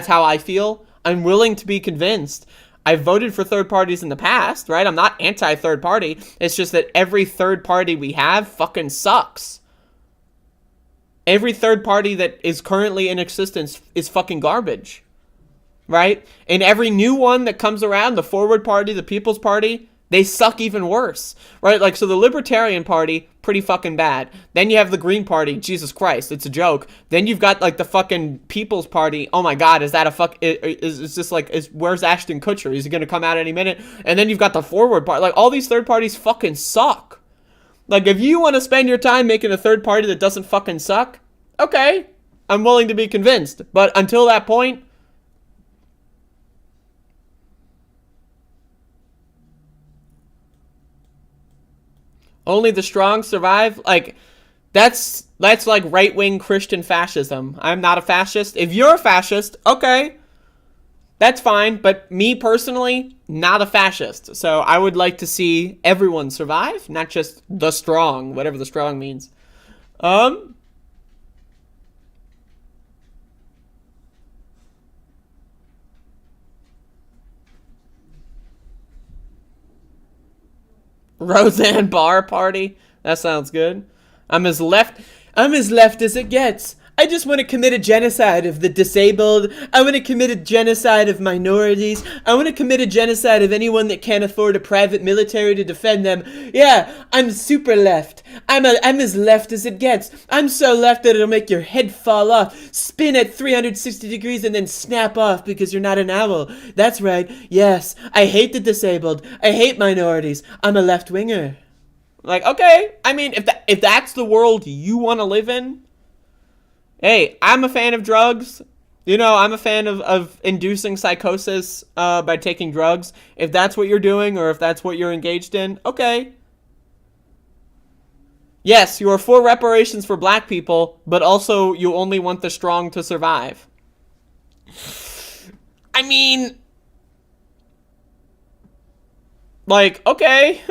how I feel. I'm willing to be convinced. I've voted for third parties in the past, right? I'm not anti-third party. It's just that every third party we have fucking sucks. Every third party that is currently in existence is fucking garbage. Right? And every new one that comes around, the Forward Party, the People's Party, they suck even worse. Right? Like, so the Libertarian Party, pretty fucking bad. Then you have the Green Party, Jesus Christ, it's a joke. Then you've got, like, the fucking People's Party, oh my god, is that a where's Ashton Kutcher? Is he gonna come out any minute? And then you've got the Forward Party. Like, all these third parties fucking suck. Like, if you want to spend your time making a third party that doesn't fucking suck, okay, I'm willing to be convinced. But until that point, only the strong survive. Like, that's like right-wing Christian fascism. I'm not a fascist. If you're a fascist, okay, that's fine. But me personally, not a fascist. So I would like to see everyone survive, not just the strong, whatever the strong means. Roseanne Barr party. That sounds good. I'm as left as it gets. I just want to commit a genocide of the disabled. I want to commit a genocide of minorities. I want to commit a genocide of anyone that can't afford a private military to defend them. Yeah, I'm super left. I'm as left as it gets. I'm so left that it'll make your head fall off, spin at 360 degrees, and then snap off because you're not an owl. That's right. Yes, I hate the disabled. I hate minorities. I'm a left-winger. Like, okay. I mean, if that's the world you want to live in, hey, I'm a fan of drugs. I'm a fan of inducing psychosis by taking drugs. If that's what you're doing or if that's what you're engaged in, okay. Yes, you are for reparations for black people, but also you only want the strong to survive. I mean, like, okay,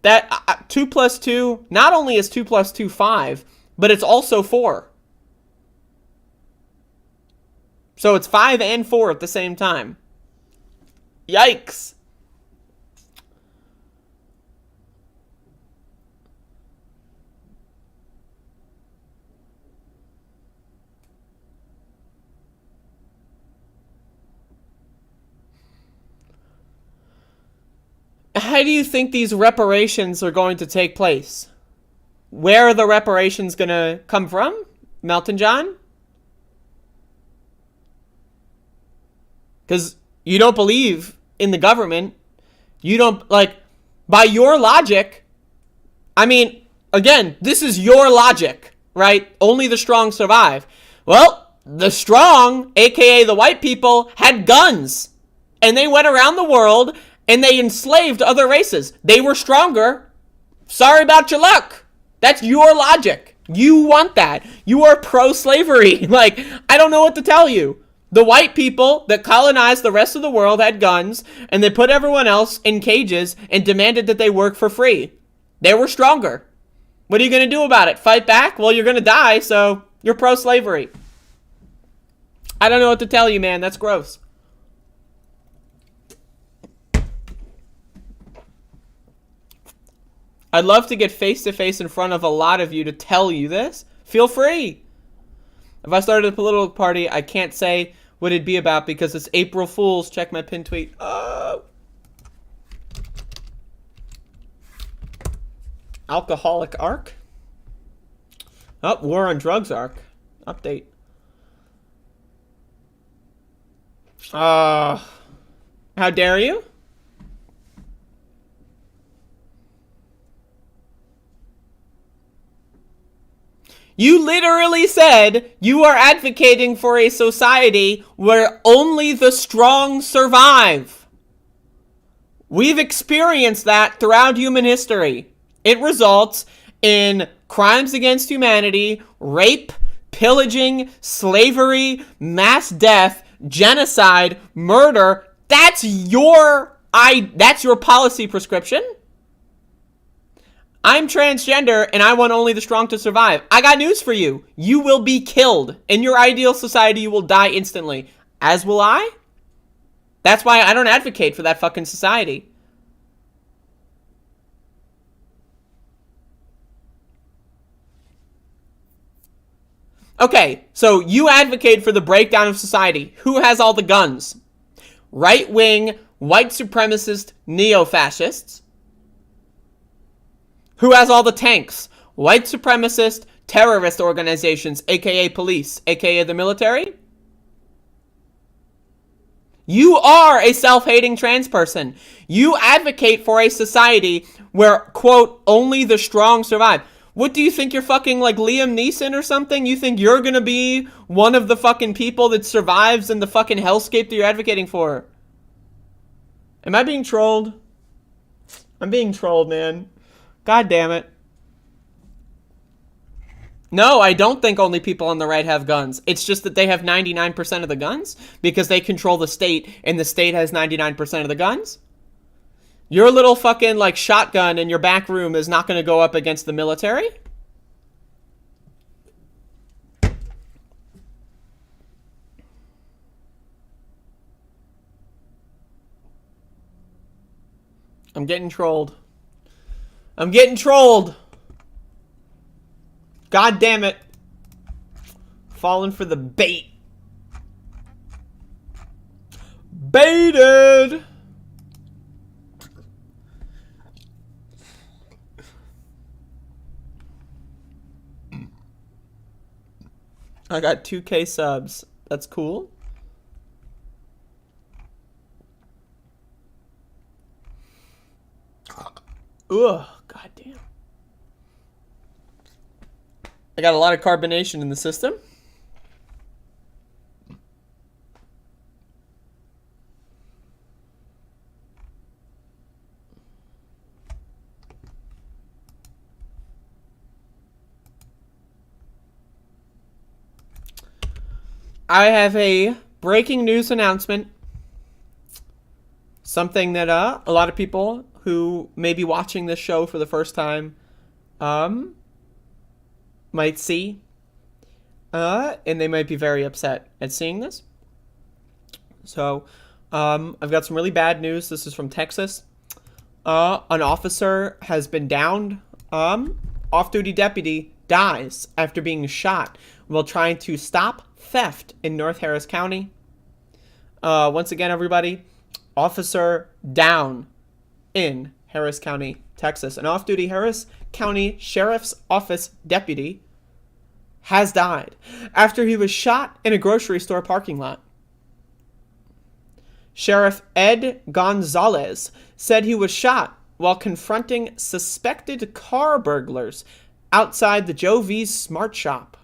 that 2 plus 2, not only is 2 plus 2 5, but it's also 4. So it's 5 and 4 at the same time. Yikes. How do you think these reparations are going to take place? Where are the reparations going to come from? Melton John? Because you don't believe in the government. You don't, like, by your logic, I mean, again, this is your logic, right? Only the strong survive. Well, the strong, aka the white people, had guns. And they went around the world and they enslaved other races. They were stronger. Sorry about your luck. That's your logic. You want that. You are pro-slavery. Like, I don't know what to tell you. The white people that colonized the rest of the world had guns, and they put everyone else in cages and demanded that they work for free. They were stronger. What are you going to do about it? Fight back? Well, you're going to die, so you're pro-slavery. I don't know what to tell you, man. That's gross. I'd love to get face-to-face in front of a lot of you to tell you this. Feel free. If I started a political party, I can't say what it'd be about because it's April Fool's. Check my pin tweet. Alcoholic arc. Oh, war on drugs arc. Update. How dare you? You literally said you are advocating for a society where only the strong survive. We've experienced that throughout human history. It results in crimes against humanity, rape, pillaging, slavery, mass death, genocide, murder. That's your policy prescription. I'm transgender and I want only the strong to survive. I got news for you. You will be killed. In your ideal society, you will die instantly. As will I. That's why I don't advocate for that fucking society. Okay, so you advocate for the breakdown of society. Who has all the guns? Right-wing, white supremacist, neo-fascists. Who has all the tanks? White supremacist, terrorist organizations, aka police, aka the military? You are a self-hating trans person. You advocate for a society where, quote, only the strong survive. What do you think you're fucking like Liam Neeson or something? You think you're gonna be one of the fucking people that survives in the fucking hellscape that you're advocating for? Am I being trolled? I'm being trolled, man. God damn it. No, I don't think only people on the right have guns. It's just that they have 99% of the guns because they control the state and the state has 99% of the guns. Your little fucking like shotgun in your back room is not going to go up against the military. I'm getting trolled. I'm getting trolled. God damn it. Falling for the bait. Baited. I got 2K subs. That's cool. Ugh, goddamn. I got a lot of carbonation in the system. I have a breaking news announcement. Something that a lot of people who may be watching this show for the first time might see. And they might be very upset at seeing this. So, I've got some really bad news. This is from Texas. An officer has been downed. Off-duty deputy dies after being shot while trying to stop theft in North Harris County. Once again, everybody, officer down in Harris County, Texas. An off-duty Harris County Sheriff's Office deputy has died after he was shot in a grocery store parking lot. Sheriff Ed Gonzalez said he was shot while confronting suspected car burglars outside the Joe V's Smart Shop.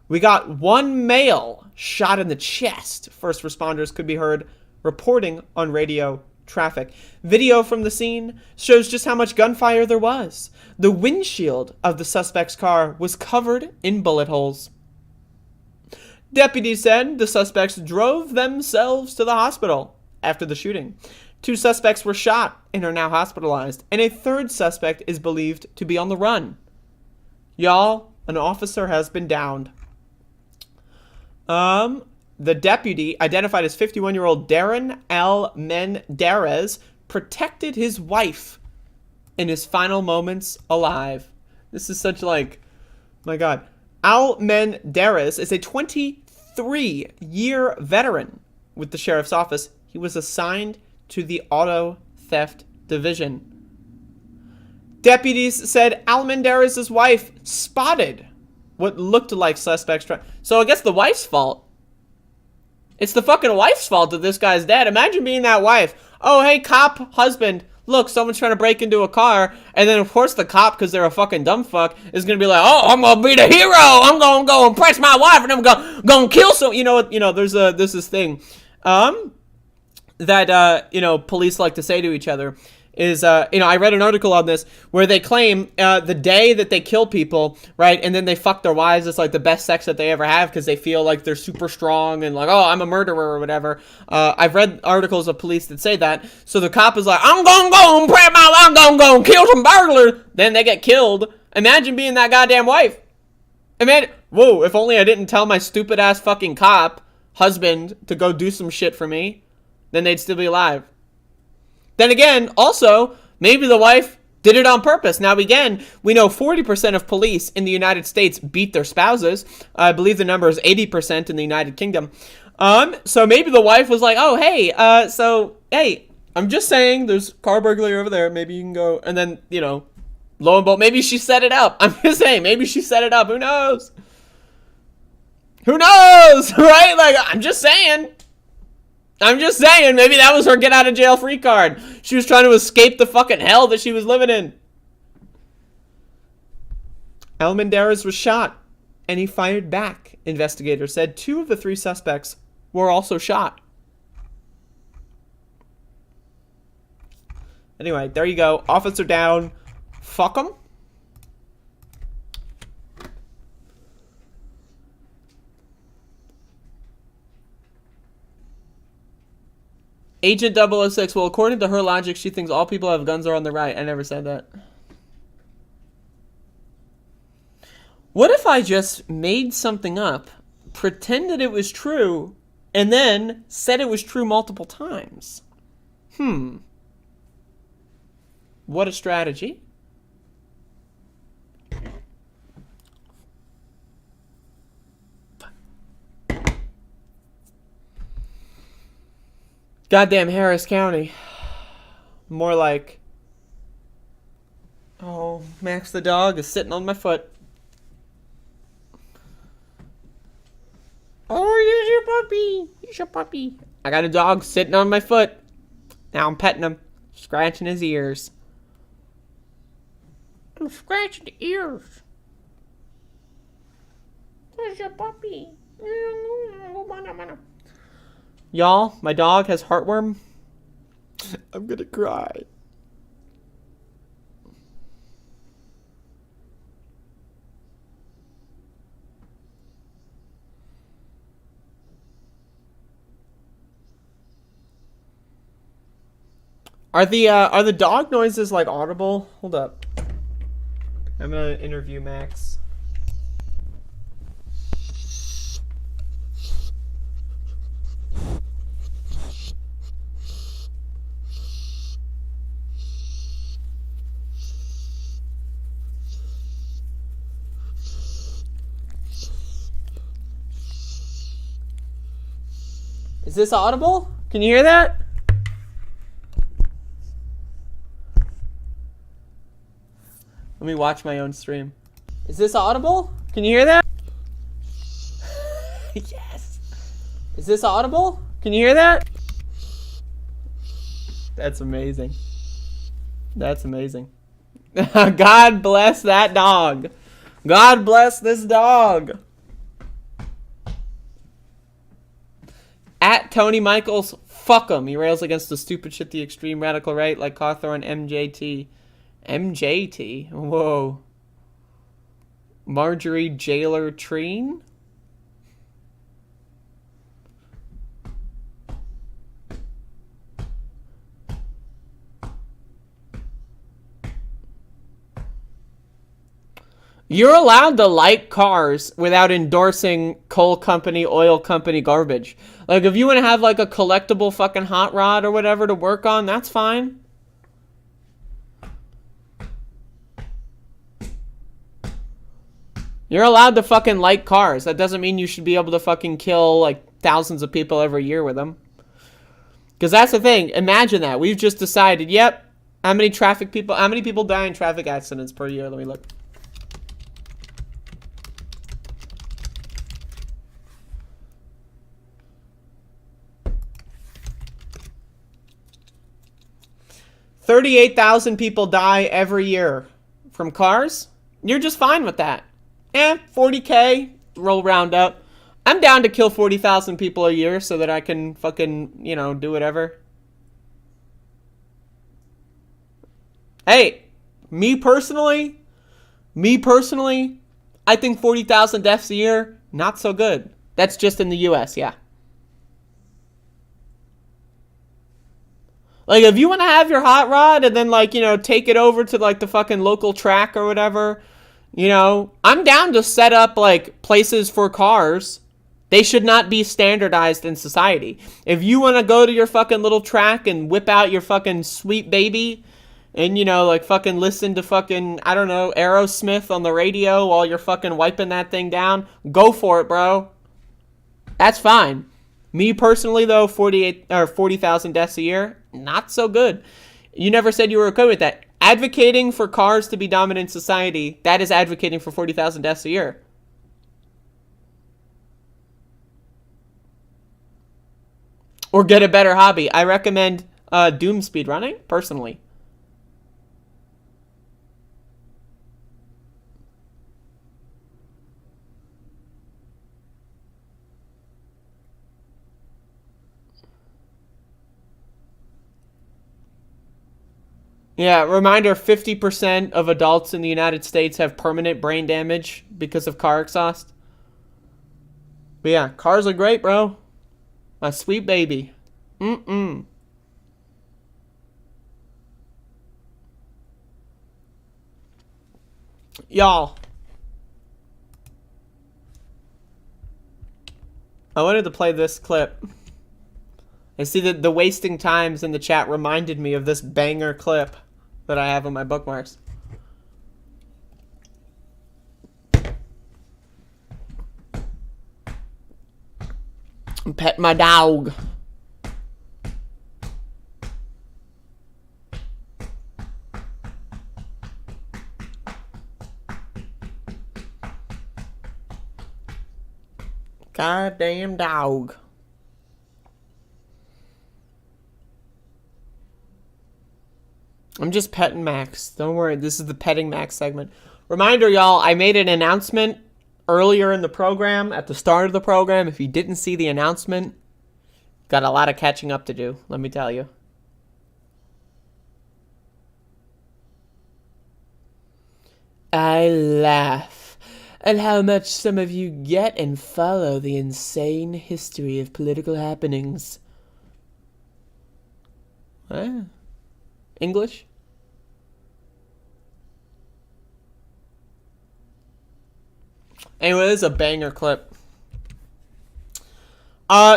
We got one male shot in the chest. First responders could be heard reporting on radio traffic. Video from the scene shows just how much gunfire there was. The windshield of the suspect's car was covered in bullet holes. Deputies said the suspects drove themselves to the hospital after the shooting. 2 suspects were shot and are now hospitalized, and a 3rd suspect is believed to be on the run. Y'all, an officer has been downed. The deputy, identified as 51-year-old Darren L. Menendez, protected his wife in his final moments alive. This is such like, my God. Al Menendez is a 23-year veteran with the sheriff's office. He was assigned to the auto theft division. Deputies said Al Menendez's wife spotted what looked like suspects. So I guess the wife's fault. It's the fucking wife's fault that this guy's dead. Imagine being that wife. Oh, hey, cop, husband. Look, someone's trying to break into a car. And then, of course, the cop, because they're a fucking dumb fuck, is going to be like, oh, I'm going to be the hero. I'm going to go impress my wife, and I'm going to kill some. You know, there's this thing that, police like to say to each other is, I read an article on this where they claim the day that they kill people, right, and then they fuck their wives, it's like the best sex that they ever have because they feel like they're super strong and like, oh, I'm a murderer or whatever. I've read articles of police that say that. So the cop is like, I'm going to go and pray my life, I'm going to go and kill some burglars. Then they get killed. Imagine being that goddamn wife. Whoa, if only I didn't tell my stupid ass fucking cop husband to go do some shit for me, then they'd still be alive. Then again, also, maybe the wife did it on purpose. Now, again, we know 40% of police in the United States beat their spouses. I believe the number is 80% in the United Kingdom. So maybe the wife was like, oh, hey, I'm just saying there's car burglary over there. Maybe you can go. And then, lo and behold, maybe she set it up. I'm just saying, maybe she set it up. Who knows? Who knows, right? Like, I'm just saying, maybe that was her get out of jail free card. She was trying to escape the fucking hell that she was living in. Al Menendez was shot, and he fired back, investigators said. 2 of the 3 suspects were also shot. Anyway, there you go. Officer down. Fuck them. Agent 006, well, according to her logic, she thinks all people who have guns are on the right. I never said that. What if I just made something up, pretended it was true, and then said it was true multiple times? What a strategy. Goddamn Harris County. More like, oh, Max the dog is sitting on my foot. Oh, here's your puppy. Here's your puppy. I got a dog sitting on my foot. Now I'm petting him, scratching his ears. I'm scratching the ears. Here's your puppy. Y'all, my dog has heartworm. I'm gonna cry. Are the dog noises like audible? Hold up. I'm gonna interview Max. Is this audible? Can you hear that? Let me watch my own stream. Is this audible? Can you hear that? Yes. Is this audible? Can you hear that? That's amazing. That's amazing. God bless that dog. God bless this dog. At Tony Michaels, fuck him. He rails against the stupid shit, the extreme radical right, like Cawthorn MJT. MJT? Whoa. Marjorie Jailer Treen? You're allowed to like cars without endorsing coal company, oil company garbage. Like, if you want to have, like, a collectible fucking hot rod or whatever to work on, that's fine. You're allowed to fucking like cars. That doesn't mean you should be able to fucking kill, like, thousands of people every year with them. Because that's the thing. Imagine that. We've just decided, yep, how many people die in traffic accidents per year? Let me look. $38,000 people die every year from cars. You're just fine with that. 40K, roll round up. I'm down to kill 40,000 people a year so that I can fucking, do whatever. Hey, me personally, I think 40,000 deaths a year, not so good. That's just in the U.S., yeah. Like, if you want to have your hot rod and then, like, take it over to, like, the fucking local track or whatever, I'm down to set up, like, places for cars. They should not be standardized in society. If you want to go to your fucking little track and whip out your fucking sweet baby and, like, fucking listen to fucking, I don't know, Aerosmith on the radio while you're fucking wiping that thing down, go for it, bro. That's fine. Me personally, though, 40,000 deaths a year, not so good. You never said you were okay with that. Advocating for cars to be dominant in society, that is advocating for 40,000 deaths a year. Or get a better hobby. I recommend Doom speedrunning, personally. Yeah, reminder, 50% of adults in the United States have permanent brain damage because of car exhaust. But yeah, cars are great, bro. My sweet baby. Y'all. I wanted to play this clip. I see that the wasting times in the chat reminded me of this banger clip that I have on my bookmarks. Pet my dog. Goddamn dog. I'm just petting Max. Don't worry, this is the petting Max segment. Reminder, y'all, I made an announcement earlier in the program, at the start of the program. If you didn't see the announcement, got a lot of catching up to do, let me tell you. I laugh at how much some of you get and follow the insane history of political happenings. What? English? Anyway, this is a banger clip.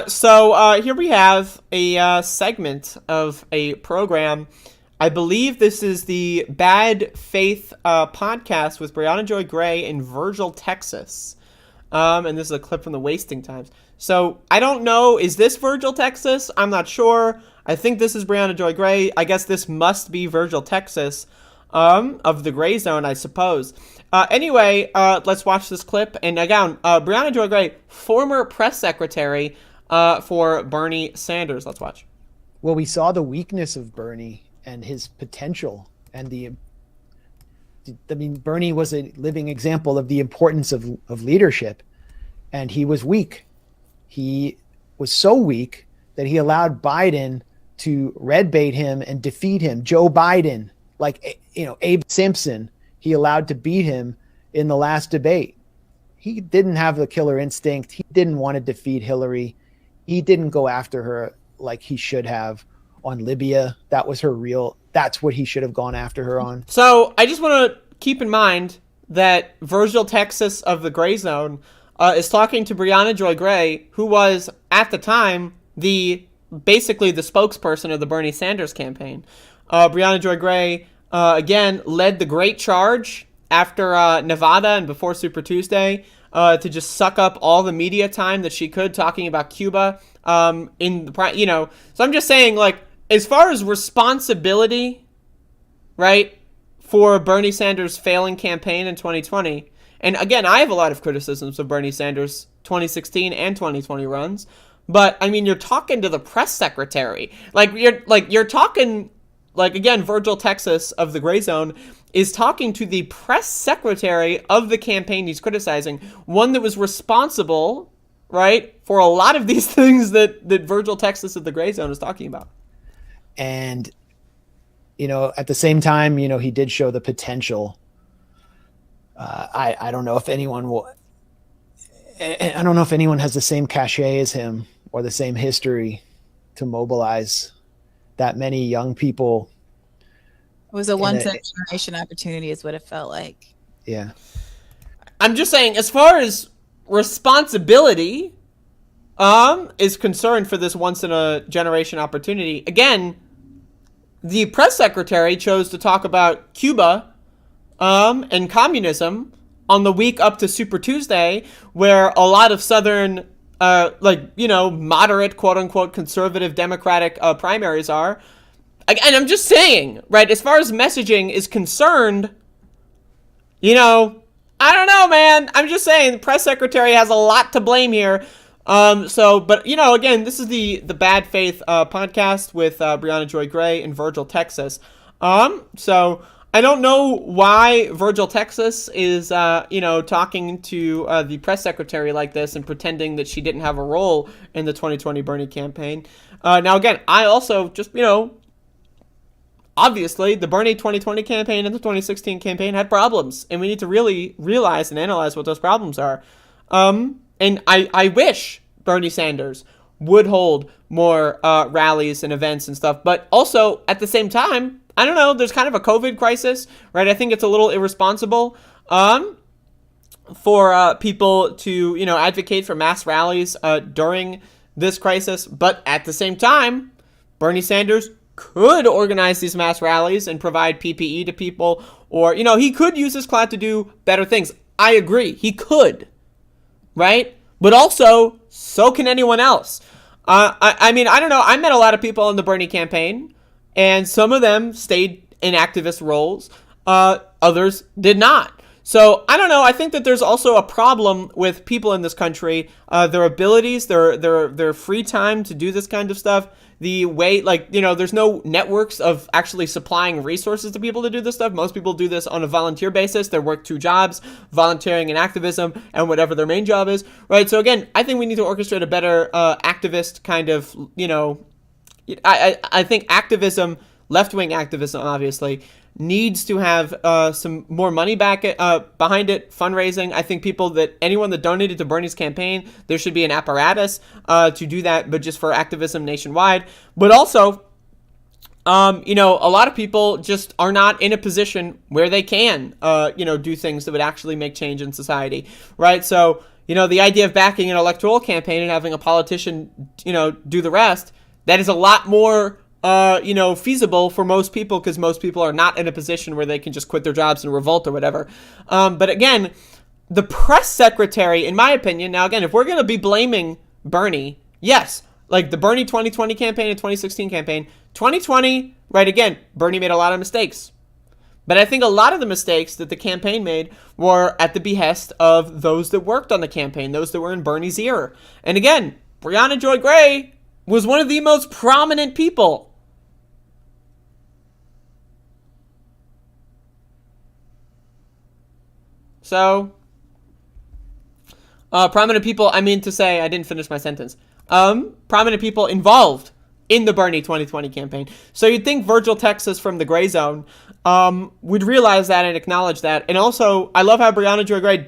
So here we have a segment of a program. I believe this is the Bad Faith podcast with Brianna Joy Gray in Virgil, Texas. And this is a clip from the Wasting Times. So I don't know, is this Virgil, Texas? I'm not sure. I think this is Brianna Joy Gray. I guess this must be Virgil, Texas, of the Gray Zone, I suppose. Anyway, let's watch this clip. And again, Brianna Joy Gray, former press secretary for Bernie Sanders. Let's watch. Well, we saw the weakness of Bernie and his potential, and Bernie was a living example of the importance of leadership, and he was weak. He was so weak that he allowed Biden to red bait him and defeat him. Joe Biden, Abe Simpson, he allowed to beat him in the last debate. He didn't have the killer instinct. He didn't want to defeat Hillary. He didn't go after her like he should have on Libya. That's what he should have gone after her on. So I just want to keep in mind that Virgil Texas of the Gray Zone is talking to Brianna Joy Gray, who was, at the time, basically the spokesperson of the Bernie Sanders campaign. Brianna Joy Gray, again, led the great charge after Nevada and before Super Tuesday to just suck up all the media time that she could talking about Cuba. So I'm just saying, like, as far as responsibility, right, for Bernie Sanders' failing campaign in 2020, and again, I have a lot of criticisms of Bernie Sanders' 2016 and 2020 runs, but I mean, you're talking to the press secretary. You're talking, again, Virgil Texas of the Gray Zone is talking to the press secretary of the campaign he's criticizing, one that was responsible, right, for a lot of these things that Virgil Texas of the Gray Zone is talking about. And, at the same time, he did show the potential. I don't know if anyone has the same cachet as him or the same history to mobilize that many young people. It was a once-in-a-generation opportunity is what it felt like. Yeah. I'm just saying, as far as responsibility is concerned for this once-in-a-generation opportunity, again, the press secretary chose to talk about Cuba and communism on the week up to Super Tuesday, where a lot of Southern, moderate, quote-unquote, conservative Democratic primaries are. And I'm just saying, right, as far as messaging is concerned, I don't know, man. I'm just saying the press secretary has a lot to blame here. Again, this is the Bad Faith podcast with Brianna Joy Gray and Virgil Texas. So I don't know why Virgil Texas is, talking to the press secretary like this and pretending that she didn't have a role in the 2020 Bernie campaign. Now, again, I also just, obviously the Bernie 2020 campaign and the 2016 campaign had problems, and we need to really realize and analyze what those problems are. And I wish Bernie Sanders would hold more rallies and events and stuff. But also, at the same time, I don't know, there's kind of a COVID crisis, right? I think it's a little irresponsible for people to, advocate for mass rallies during this crisis. But at the same time, Bernie Sanders could organize these mass rallies and provide PPE to people. Or, he could use his clout to do better things. I agree. He could. Right? But also, so can anyone else. I don't know. I met a lot of people in the Bernie campaign, and some of them stayed in activist roles. Others did not. So, I don't know. I think that there's also a problem with people in this country, their abilities, their free time to do this kind of stuff. The way, there's no networks of actually supplying resources to people to do this stuff. Most people do this on a volunteer basis. They work 2 jobs, volunteering and activism, and whatever their main job is, right? So again, I think we need to orchestrate a better activist kind of, I think activism, left-wing activism, obviously, needs to have some more money back behind it, fundraising. I think anyone that donated to Bernie's campaign, there should be an apparatus to do that, but just for activism nationwide. But also, a lot of people just are not in a position where they can, do things that would actually make change in society, right? So, the idea of backing an electoral campaign and having a politician, do the rest, that is a lot more feasible for most people, because most people are not in a position where they can just quit their jobs and revolt or whatever. But again, the press secretary, in my opinion, now again, if we're going to be blaming Bernie, yes, like the Bernie 2020 campaign and 2016 campaign, 2020, right, again, Bernie made a lot of mistakes. But I think a lot of the mistakes that the campaign made were at the behest of those that worked on the campaign, those that were in Bernie's ear. And again, Brianna Joy Gray was one of the most prominent people. So, prominent people, I didn't finish my sentence. Prominent people involved in the Bernie 2020 campaign. So you'd think Virgil Texas from the Gray Zone would realize that and acknowledge that. And also, I love how Brianna Joy Gray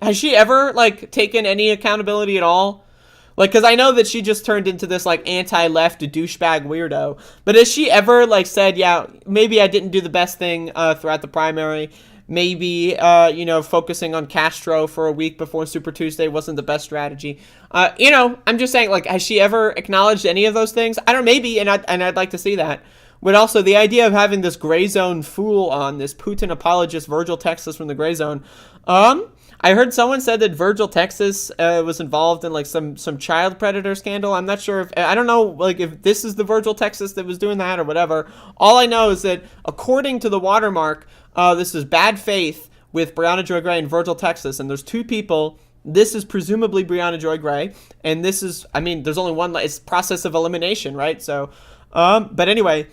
has she ever, taken any accountability at all? Because I know that she just turned into this, anti-left douchebag weirdo. But has she ever, said, yeah, maybe I didn't do the best thing throughout the primary. maybe, focusing on Castro for a week before Super Tuesday wasn't the best strategy. I'm just saying, like, has she ever acknowledged any of those things? I don't know, maybe, and I'd like to see that. But also, the idea of having this gray zone fool on, this Putin apologist Virgil Texas from the gray zone. I heard someone said that Virgil Texas was involved in, like, some child predator scandal. I'm not sure I don't know, like, if this is the Virgil Texas that was doing that or whatever. All I know is that, according to the watermark, this is bad faith with Brianna Joy Gray and Virgil Texas, and there's two people. This is presumably Brianna Joy Gray, and this is, there's only one, it's process of elimination, right? So, but anyway,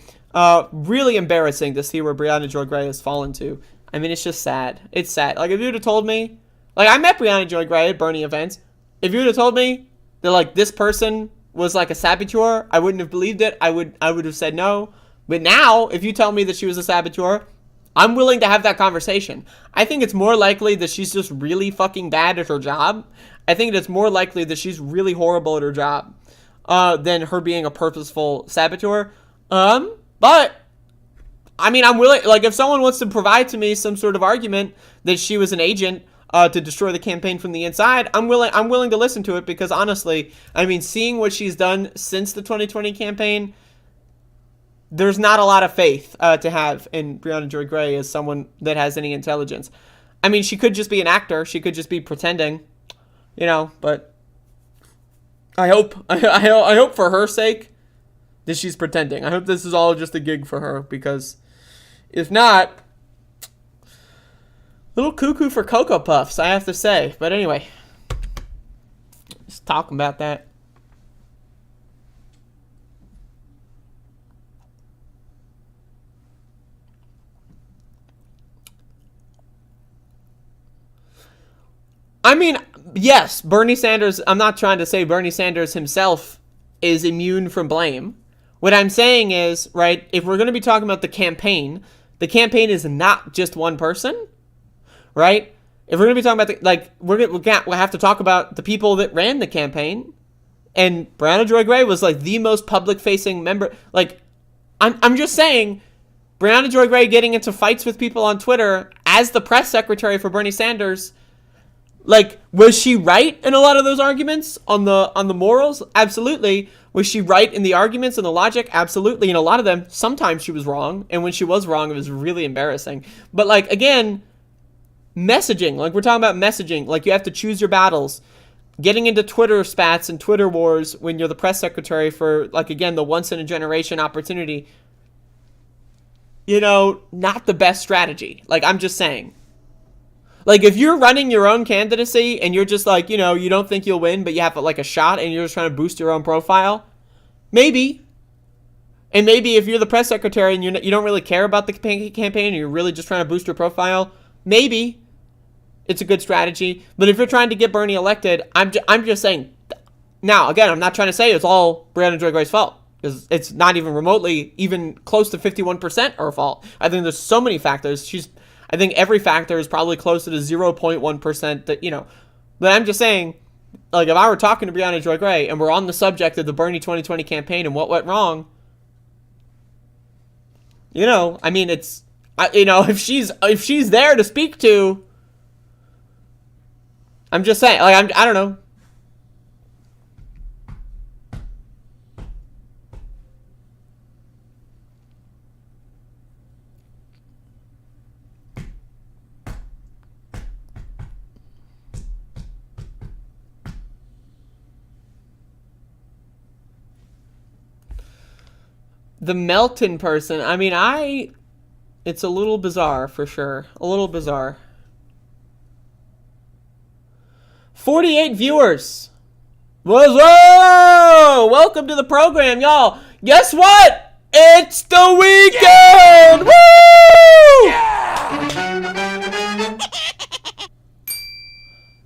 really embarrassing to see where Brianna Joy Gray has fallen to. It's just sad. It's sad. Like, if you would have told me, like, I met Brianna Joy Gray at Bernie events. If you would have told me that, like, this person was, like, a saboteur, I wouldn't have believed it. I would have said no. But now, if you tell me that she was a saboteur, I'm willing to have that conversation. I think it's more likely that she's just really fucking bad at her job. I think it's more likely that she's really horrible at her job than her being a purposeful saboteur. But, I'm willing, like, if someone wants to provide to me some sort of argument that she was an agent to destroy the campaign from the inside, I'm willing to listen to it, because honestly, seeing what she's done since the 2020 campaign, there's not a lot of faith to have in Brianna Joy Gray as someone that has any intelligence. She could just be an actor. She could just be pretending, but I hope for her sake that she's pretending. I hope this is all just a gig for her, because if not, little cuckoo for Cocoa Puffs, I have to say. But anyway, just talking about that. Yes, Bernie Sanders, I'm not trying to say Bernie Sanders himself is immune from blame. What I'm saying is, right, if we're going to be talking about the campaign is not just one person, right? If we're going to be talking about, we'll have to talk about the people that ran the campaign. And Brianna Joy Gray was, like, the most public-facing member. Like, I'm just saying, Brianna Joy Gray getting into fights with people on Twitter as the press secretary for Bernie Sanders, like, was she right in a lot of those arguments on the morals? Absolutely. Was she right in the arguments and the logic? Absolutely. And a lot of them, sometimes she was wrong. And when she was wrong, it was really embarrassing. But, like, again, messaging. Like, we're talking about messaging. Like, you have to choose your battles. Getting into Twitter spats and Twitter wars when you're the press secretary for, like, again, the once-in-a-generation opportunity. Not the best strategy. Like, I'm just saying. Like, if you're running your own candidacy and you're just like, you don't think you'll win, but you have, like, a shot and you're just trying to boost your own profile, maybe. And maybe if you're the press secretary and you don't really care about the campaign and you're really just trying to boost your profile, maybe it's a good strategy. But if you're trying to get Bernie elected, I'm just saying. Now, again, I'm not trying to say it's all Brianna Joy Gray's fault, because it's not even remotely even close to 51% her fault. I think there's so many factors. I think every factor is probably closer to 0.1% that, but I'm just saying, like, if I were talking to Brianna Joy Gray and we're on the subject of the Bernie 2020 campaign and what went wrong, it's, if she's there to speak to, I'm just saying, like, I don't know. The Melton person, it's a little bizarre, for sure. A little bizarre. 48 viewers. Whoa! Welcome to the program, y'all. Guess what? It's the weekend! Yeah! Woo! Yeah!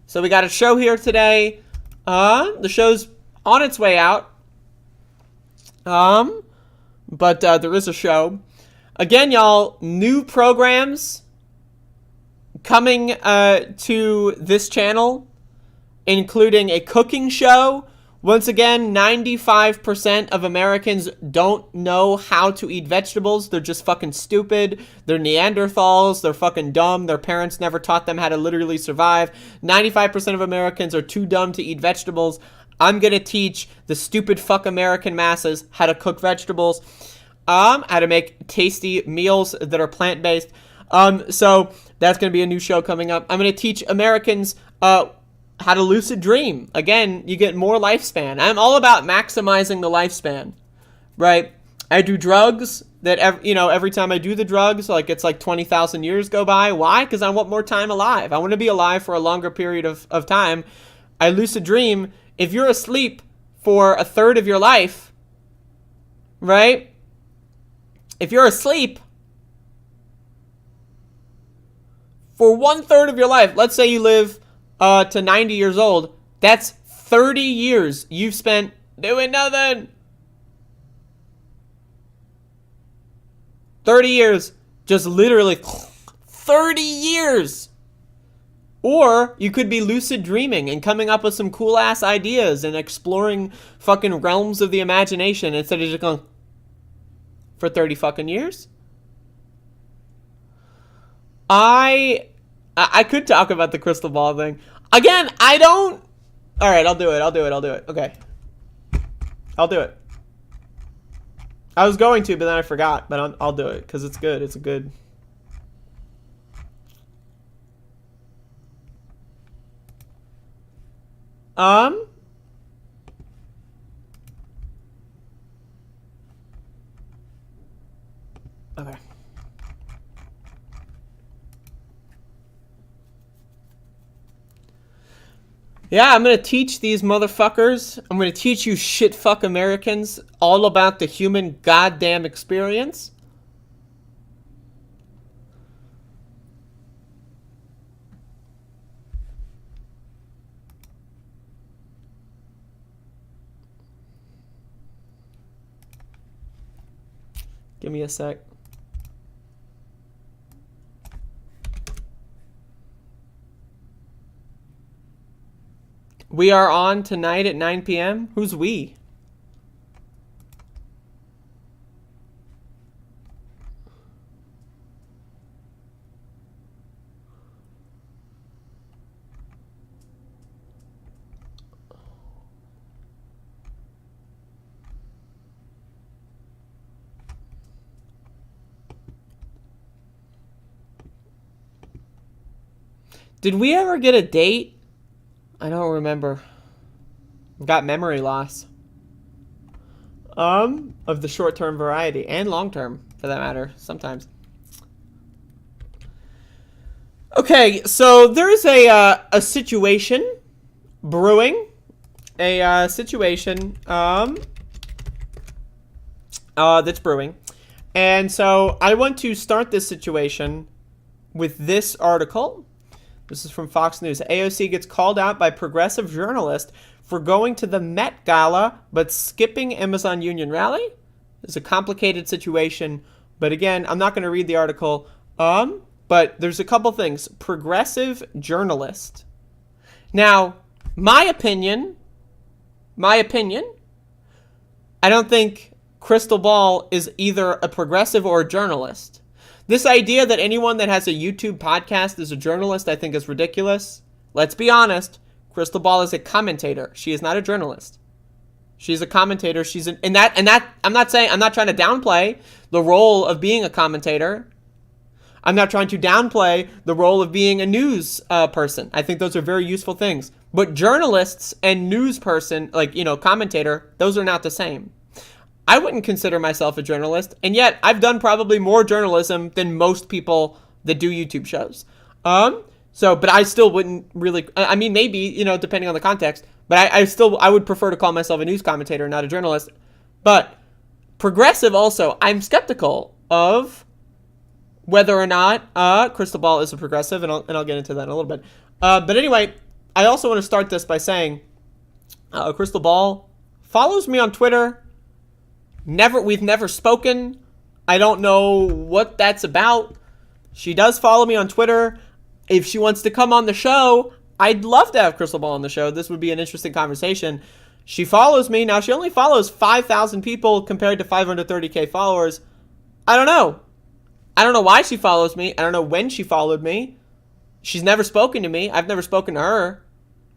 So we got a show here today. The show's on its way out. But there is a show. Again, y'all, new programs coming to this channel, including a cooking show Once again, 95% of Americans don't know how to eat vegetables. They're just fucking stupid. They're Neanderthals. They're fucking dumb. Their parents never taught them how to literally survive. 95% of Americans are too dumb to eat vegetables. I'm going to teach the stupid fuck American masses how to cook vegetables, how to make tasty meals that are plant-based. So that's going to be a new show coming up. I'm going to teach Americans how to lucid dream. Again, you get more lifespan. I'm all about maximizing the lifespan, right? I do drugs that, every time I do the drugs, like it's like 20,000 years go by. Why? Because I want more time alive. I want to be alive for a longer period of time. I lucid dream. If you're asleep for a third of your life, right? If you're asleep for 1/3 of your life, let's say you live to 90 years old, that's 30 years you've spent doing nothing. 30 years, just literally 30 years. Or you could be lucid dreaming and coming up with some cool ass ideas and exploring fucking realms of the imagination instead of just going for 30 fucking years. I could talk about the crystal ball thing. Again, I don't... Alright, I'll do it. Okay. I'll do it. I was going to, but then I forgot. But I'll do it, because it's good. It's a good... Okay. Yeah, I'm going to teach these motherfuckers. I'm going to teach you shit fuck Americans all about the human goddamn experience. Give me a sec. We are on tonight at 9 p.m. Who's we? Did we ever get a date? I don't remember. Got memory loss. Of the short-term variety and long-term, for that matter, sometimes. Okay, so there's a situation brewing. A situation that's brewing. And so I want to start this situation with this article. This is from Fox News. AOC gets called out by progressive journalist for going to the Met Gala but skipping Amazon Union Rally. It's a complicated situation, but again, I'm not going to read the article. But there's a couple things. Progressive journalist. Now, my opinion, I don't think Crystal Ball is either a progressive or a journalist. This idea that anyone that has a YouTube podcast is a journalist, I think is ridiculous. Let's be honest. Crystal Ball is a commentator. She is not a journalist. She's a commentator. She's I'm not trying to downplay the role of being a commentator. I'm not trying to downplay the role of being a news person. I think those are very useful things. But journalists and news person, commentator, those are not the same. I wouldn't consider myself a journalist, and yet I've done probably more journalism than most people that do YouTube shows. But I still wouldn't really, I mean, maybe, depending on the context, but I would prefer to call myself a news commentator, not a journalist. But progressive also, I'm skeptical of whether or not Crystal Ball is a progressive, and I'll get into that in a little bit. But anyway, I also want to start this by saying Crystal Ball follows me on Twitter. We've never spoken. I don't know what that's about. She does follow me on Twitter. If she wants to come on the show, I'd love to have Crystal Ball on the show. This would be an interesting conversation. She follows me. Now, she only follows 5,000 people compared to 530K followers. I don't know. I don't know why she follows me. I don't know when she followed me. She's never spoken to me. I've never spoken to her.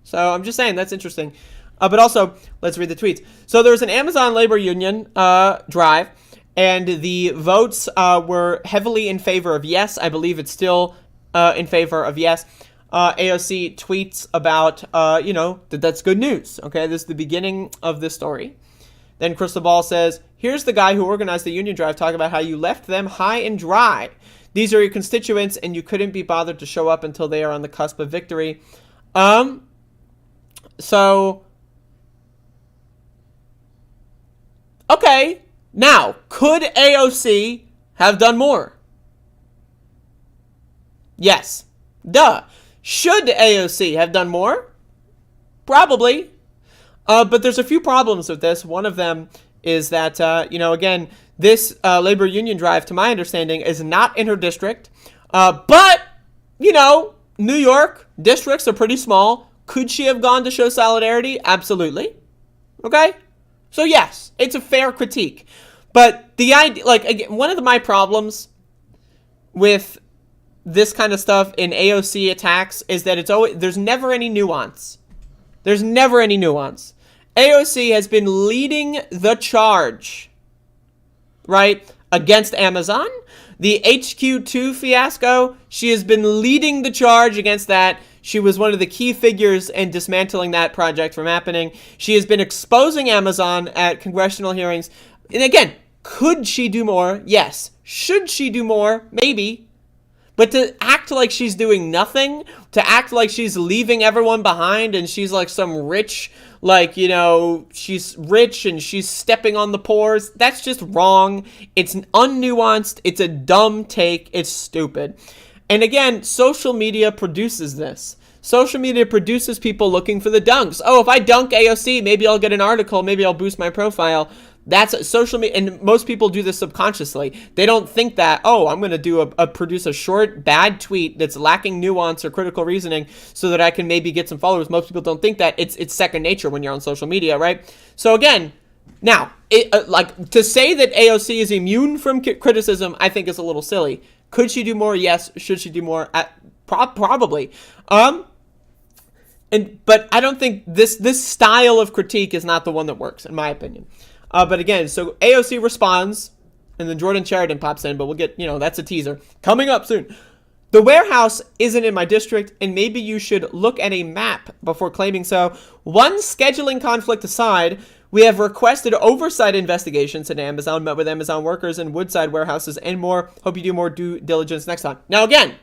So I'm just saying, that's interesting. But also, let's read the tweets. So there was an Amazon labor union drive, and the votes were heavily in favor of yes. I believe it's still in favor of yes. AOC tweets about, that's good news. Okay, this is the beginning of this story. Then Crystal Ball says, here's the guy who organized the union drive talking about how you left them high and dry. These are your constituents, and you couldn't be bothered to show up until they are on the cusp of victory. So, okay. Now, could AOC have done more? Yes. Duh. Should AOC have done more? Probably. But there's a few problems with this. One of them is that, again, this labor union drive, to my understanding, is not in her district. But, New York districts are pretty small. Could she have gone to show solidarity? Absolutely. Okay? So, yes, it's a fair critique. But the idea, again, one of my problems with this kind of stuff in AOC attacks is that there's never any nuance. There's never any nuance. AOC has been leading the charge, right, against Amazon. The HQ2 fiasco, she has been leading the charge against that. She was one of the key figures in dismantling that project from happening. She has been exposing Amazon at congressional hearings. And again, could she do more? Yes. Should she do more? Maybe. But to act like she's doing nothing, to act like she's leaving everyone behind and she's like some rich, she's rich and she's stepping on the poors, that's just wrong. It's unnuanced. It's a dumb take. It's stupid. And again, social media produces this. Social media produces people looking for the dunks. Oh, if I dunk AOC, maybe I'll get an article. Maybe I'll boost my profile. That's social media, and most people do this subconsciously. They don't think that, I'm going to produce a short, bad tweet that's lacking nuance or critical reasoning so that I can maybe get some followers. Most people don't think that. It's second nature when you're on social media, right? So again, now, to say that AOC is immune from criticism, I think is a little silly. Could she do more? Yes. Should she do more? Probably. But I don't think this style of critique is not the one that works, in my opinion. But again, so AOC responds, and then Jordan Sheridan pops in, but we'll get, that's a teaser. Coming up soon. The warehouse isn't in my district, and maybe you should look at a map before claiming so. One scheduling conflict aside, we have requested oversight investigations at Amazon, met with Amazon workers in Woodside warehouses, and more. Hope you do more due diligence next time. Now, again,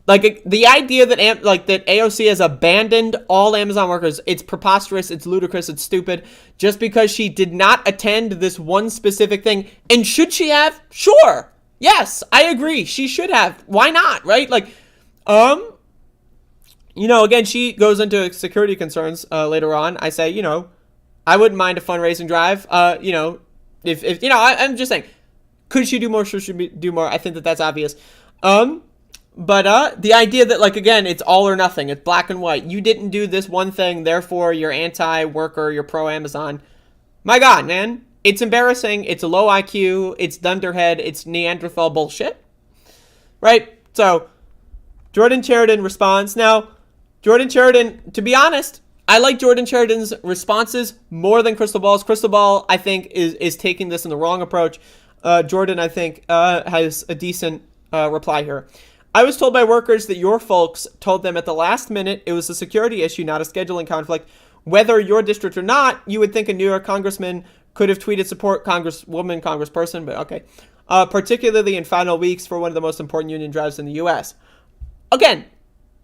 the idea that that AOC has abandoned all Amazon workers, it's preposterous, it's ludicrous, it's stupid. Just because she did not attend this one specific thing, and should she have? Sure, yes, I agree, she should have. Why not, right? Again, she goes into security concerns later on. I say, I wouldn't mind a fundraising drive. If I'm just saying, could she do more? Should she do more? I think that's obvious. But the idea that, again, it's all or nothing. It's black and white. You didn't do this one thing, therefore you're anti-worker, you're pro-Amazon. My God, man. It's embarrassing. It's a low IQ. It's dunderhead. It's Neanderthal bullshit. Right? So, Jordan Sheridan responds. Now, Jordan Sheridan, to be honest, I like Jordan Sheridan's responses more than Crystal Ball's. Crystal Ball, I think, is taking this in the wrong approach. Jordan, I think, has a decent reply here. I was told by workers that your folks told them at the last minute it was a security issue, not a scheduling conflict. Whether your district or not, you would think a New York congressman could have tweeted support congresswoman, congressperson, but okay. Particularly in final weeks for one of the most important union drives in the U.S. Again,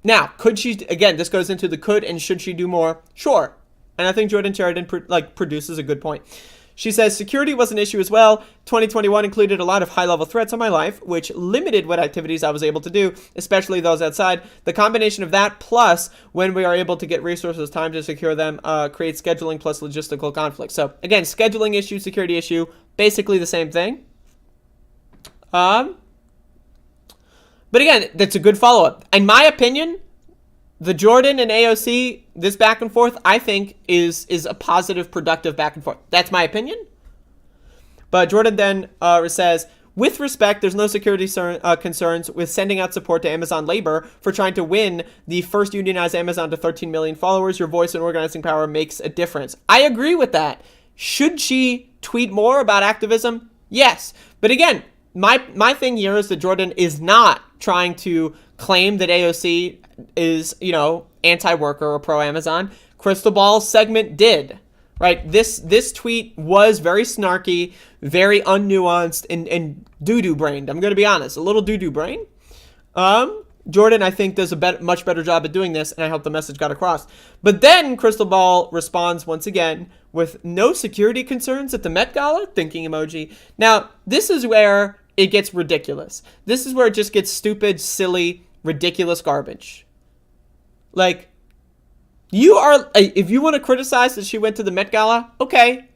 now, could she, again, this goes into the could and should she do more? Sure. And I think Jordan Sheridan produces a good point. She says, security was an issue as well. 2021 included a lot of high-level threats on my life, which limited what activities I was able to do, especially those outside. The combination of that, plus when we are able to get resources, time to secure them, creates scheduling plus logistical conflict. So, again, scheduling issue, security issue, basically the same thing. But again, that's a good follow-up. In my opinion, the Jordan and AOC, this back and forth, I think is a positive, productive back and forth. That's my opinion. But Jordan then says, with respect, there's no security concerns with sending out support to Amazon Labor for trying to win the first unionized Amazon to 13 million followers. Your voice and organizing power makes a difference. I agree with that. Should she tweet more about activism? Yes. But again, my thing here is that Jordan is not trying to claim that AOC is, anti-worker or pro-Amazon. Crystal Ball's segment did. Right, this tweet was very snarky, very unnuanced, and doo-doo brained. I'm going to be honest, a little doo-doo brain. Jordan, I think, does a much better job at doing this, and I hope the message got across. But then Crystal Ball responds once again with no security concerns at the Met Gala, thinking emoji. Now, this is where it gets ridiculous. This is where it just gets stupid, silly, ridiculous garbage. Like, if you want to criticize that she went to the Met Gala, okay.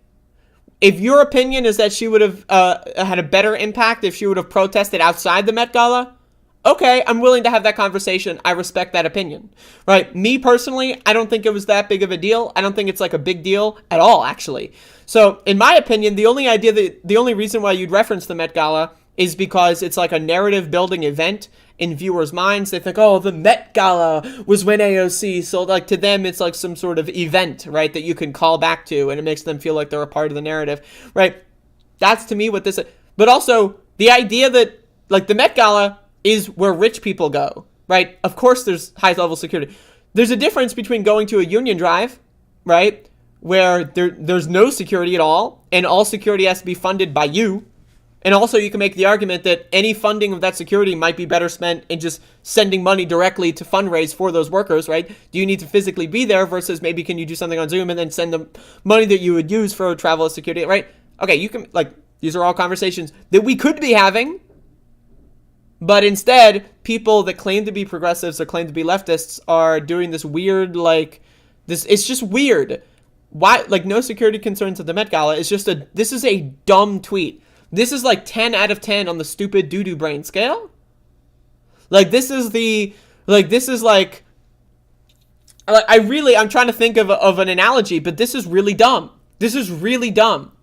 If your opinion is that she would have had a better impact if she would have protested outside the Met Gala, okay, I'm willing to have that conversation. I respect that opinion, right? Me personally, I don't think it was that big of a deal. I don't think it's like a big deal at all, actually. So, in my opinion, the only reason why you'd reference the Met Gala is because it's like a narrative building event in viewers' minds. They think, oh, the Met Gala was when AOC, so like to them it's like some sort of event, right, that you can call back to, and it makes them feel like they're a part of the narrative, right? That's to me what this is. But also the idea that like the Met Gala is where rich people go, right? Of course there's high level security. There's a difference between going to a union drive, right, where there's no security at all, and all security has to be funded by you. And also you can make the argument that any funding of that security might be better spent in just sending money directly to fundraise for those workers, right? Do you need to physically be there versus maybe can you do something on Zoom and then send the money that you would use for travel security, right? Okay, you can, like, these are all conversations that we could be having, but instead people that claim to be progressives or claim to be leftists are doing this weird, like, it's just weird. Why, like, no security concerns at the Met Gala is just this is a dumb tweet. This is like 10 out of 10 on the stupid doo-doo brain scale. Like, I'm trying to think of an analogy, but this is really dumb. This is really dumb.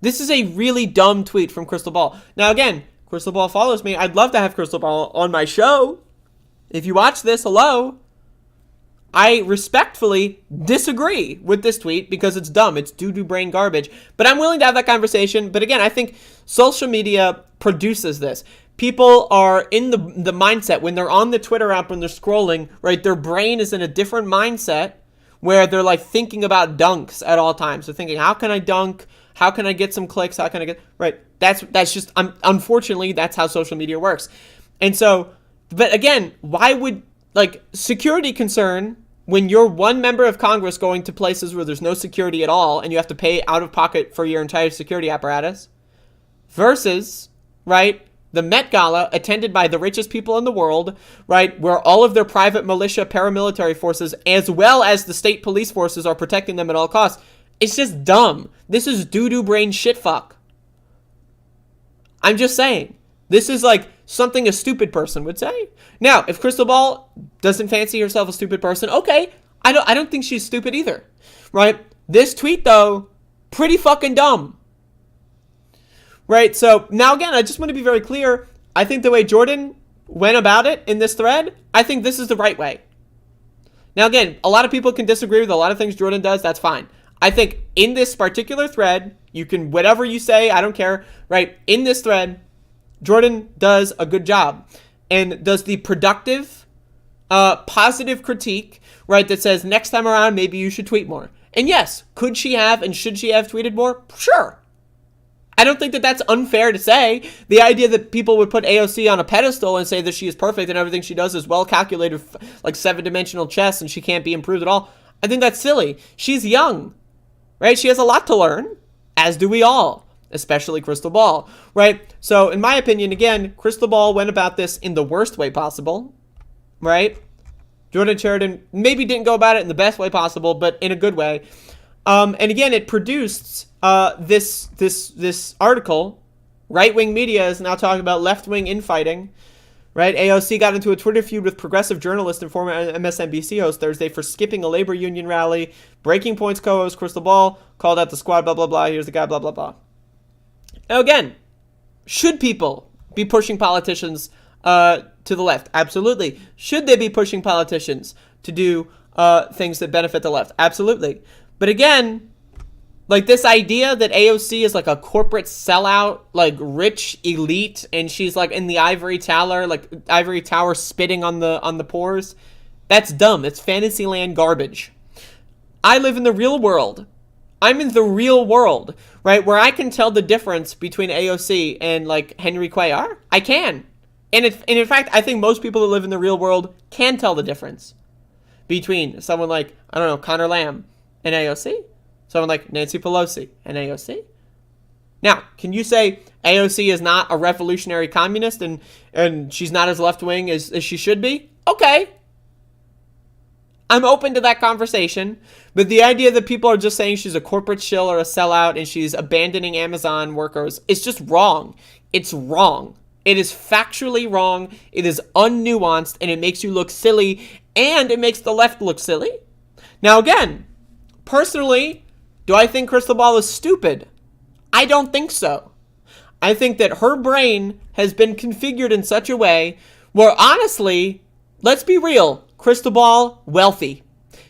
This is a really dumb tweet from Crystal Ball. Now, again, Crystal Ball follows me. I'd love to have Crystal Ball on my show. If you watch this, hello. I respectfully disagree with this tweet because it's dumb. It's doo-doo brain garbage. But I'm willing to have that conversation. But again, I think social media produces this. People are in the mindset when they're on the Twitter app, when they're scrolling, right? Their brain is in a different mindset where they're like thinking about dunks at all times. They're thinking, how can I dunk? How can I get some clicks? How can I get, right? That's just, unfortunately, that's how social media works. And so, but again, why would, like, security concern when you're one member of Congress going to places where there's no security at all and you have to pay out of pocket for your entire security apparatus versus, right, the Met Gala attended by the richest people in the world, right, where all of their private militia paramilitary forces as well as the state police forces are protecting them at all costs. It's just dumb. This is doo-doo brain shitfuck. I'm just saying. This is like something a stupid person would say. Now, if Crystal Ball doesn't fancy herself a stupid person, okay, I don't think she's stupid either, right? This tweet, though, pretty fucking dumb, right? So now, again, I just want to be very clear. I think the way Jordan went about it in this thread, I think this is the right way. Now, again, a lot of people can disagree with a lot of things Jordan does. That's fine. I think in this particular thread, you can, whatever you say, I don't care, right? In this thread, Jordan does a good job and does the productive, positive critique, right, that says next time around, maybe you should tweet more. And yes, could she have and should she have tweeted more? Sure. I don't think that that's unfair to say. The idea that people would put AOC on a pedestal and say that she is perfect and everything she does is well calculated, like 7-dimensional chess, and she can't be improved at all, I think that's silly. She's young, right? She has a lot to learn, as do we all. Especially Crystal Ball, right? So in my opinion, again, Crystal Ball went about this in the worst way possible, right? Jordan Sheridan maybe didn't go about it in the best way possible, but in a good way. And again, it produced this article. Right-wing media is now talking about left-wing infighting, right? AOC got into a Twitter feud with progressive journalist and former MSNBC host Thursday for skipping a labor union rally. Breaking Point's co-host Crystal Ball called out the squad, blah, blah, blah. Here's the guy, blah, blah, blah. Now, again, should people be pushing politicians to the left? Absolutely. Should they be pushing politicians to do things that benefit the left? Absolutely. But again, like this idea that AOC is like a corporate sellout, like rich elite, and she's like in the ivory tower spitting on the pores, that's dumb. It's Fantasyland garbage. I live in the real world. I'm in the real world, right? Where I can tell the difference between AOC and like Henry Cuellar. I can. And in fact, I think most people that live in the real world can tell the difference between someone like, I don't know, Connor Lamb and AOC, someone like Nancy Pelosi and AOC. Now, can you say AOC is not a revolutionary communist and she's not as left-wing as she should be? Okay. I'm open to that conversation, but the idea that people are just saying she's a corporate shill or a sellout and she's abandoning Amazon workers is just wrong. It's wrong. It is factually wrong. It is unnuanced, and it makes you look silly, and it makes the left look silly. Now, again, personally, do I think Crystal Ball is stupid? I don't think so. I think that her brain has been configured in such a way where, honestly, let's be real, Crystal Ball, wealthy.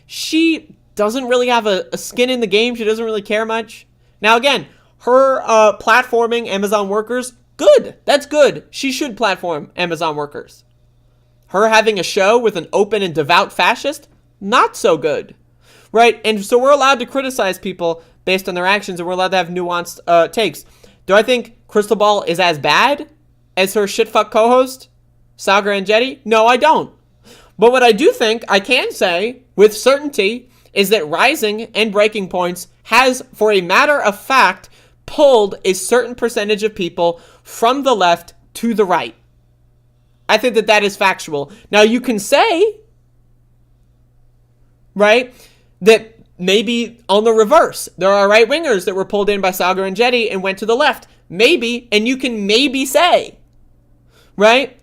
She doesn't really have a skin in the game. She doesn't really care much. Now, again, her platforming Amazon workers, good. That's good. She should platform Amazon workers. Her having a show with an open and devout fascist, not so good. Right? And so we're allowed to criticize people based on their actions, and we're allowed to have nuanced takes. Do I think Crystal Ball is as bad as her shitfuck co-host, Sal Grangetti? No, I don't. But what I do think I can say with certainty is that Rising and Breaking Points has, for a matter of fact, pulled a certain percentage of people from the left to the right. I think that that is factual. Now, you can say, right, that maybe on the reverse, there are right-wingers that were pulled in by Sal Grangetti and went to the left. Maybe, and you can maybe say, right,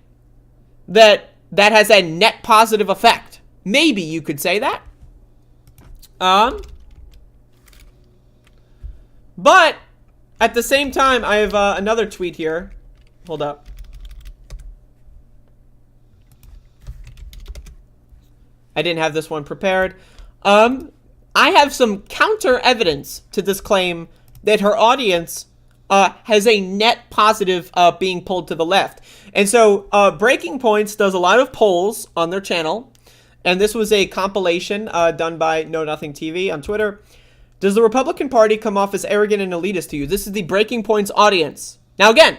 that has a net positive effect. Maybe you could say that. But at the same time, I have another tweet here. Hold up. I didn't have this one prepared. I have some counter evidence to this claim that her audience has a net positive being pulled to the left. And so Breaking Points does a lot of polls on their channel. And this was a compilation done by Know Nothing TV on Twitter. Does the Republican Party come off as arrogant and elitist to you? This is the Breaking Points audience. Now, again,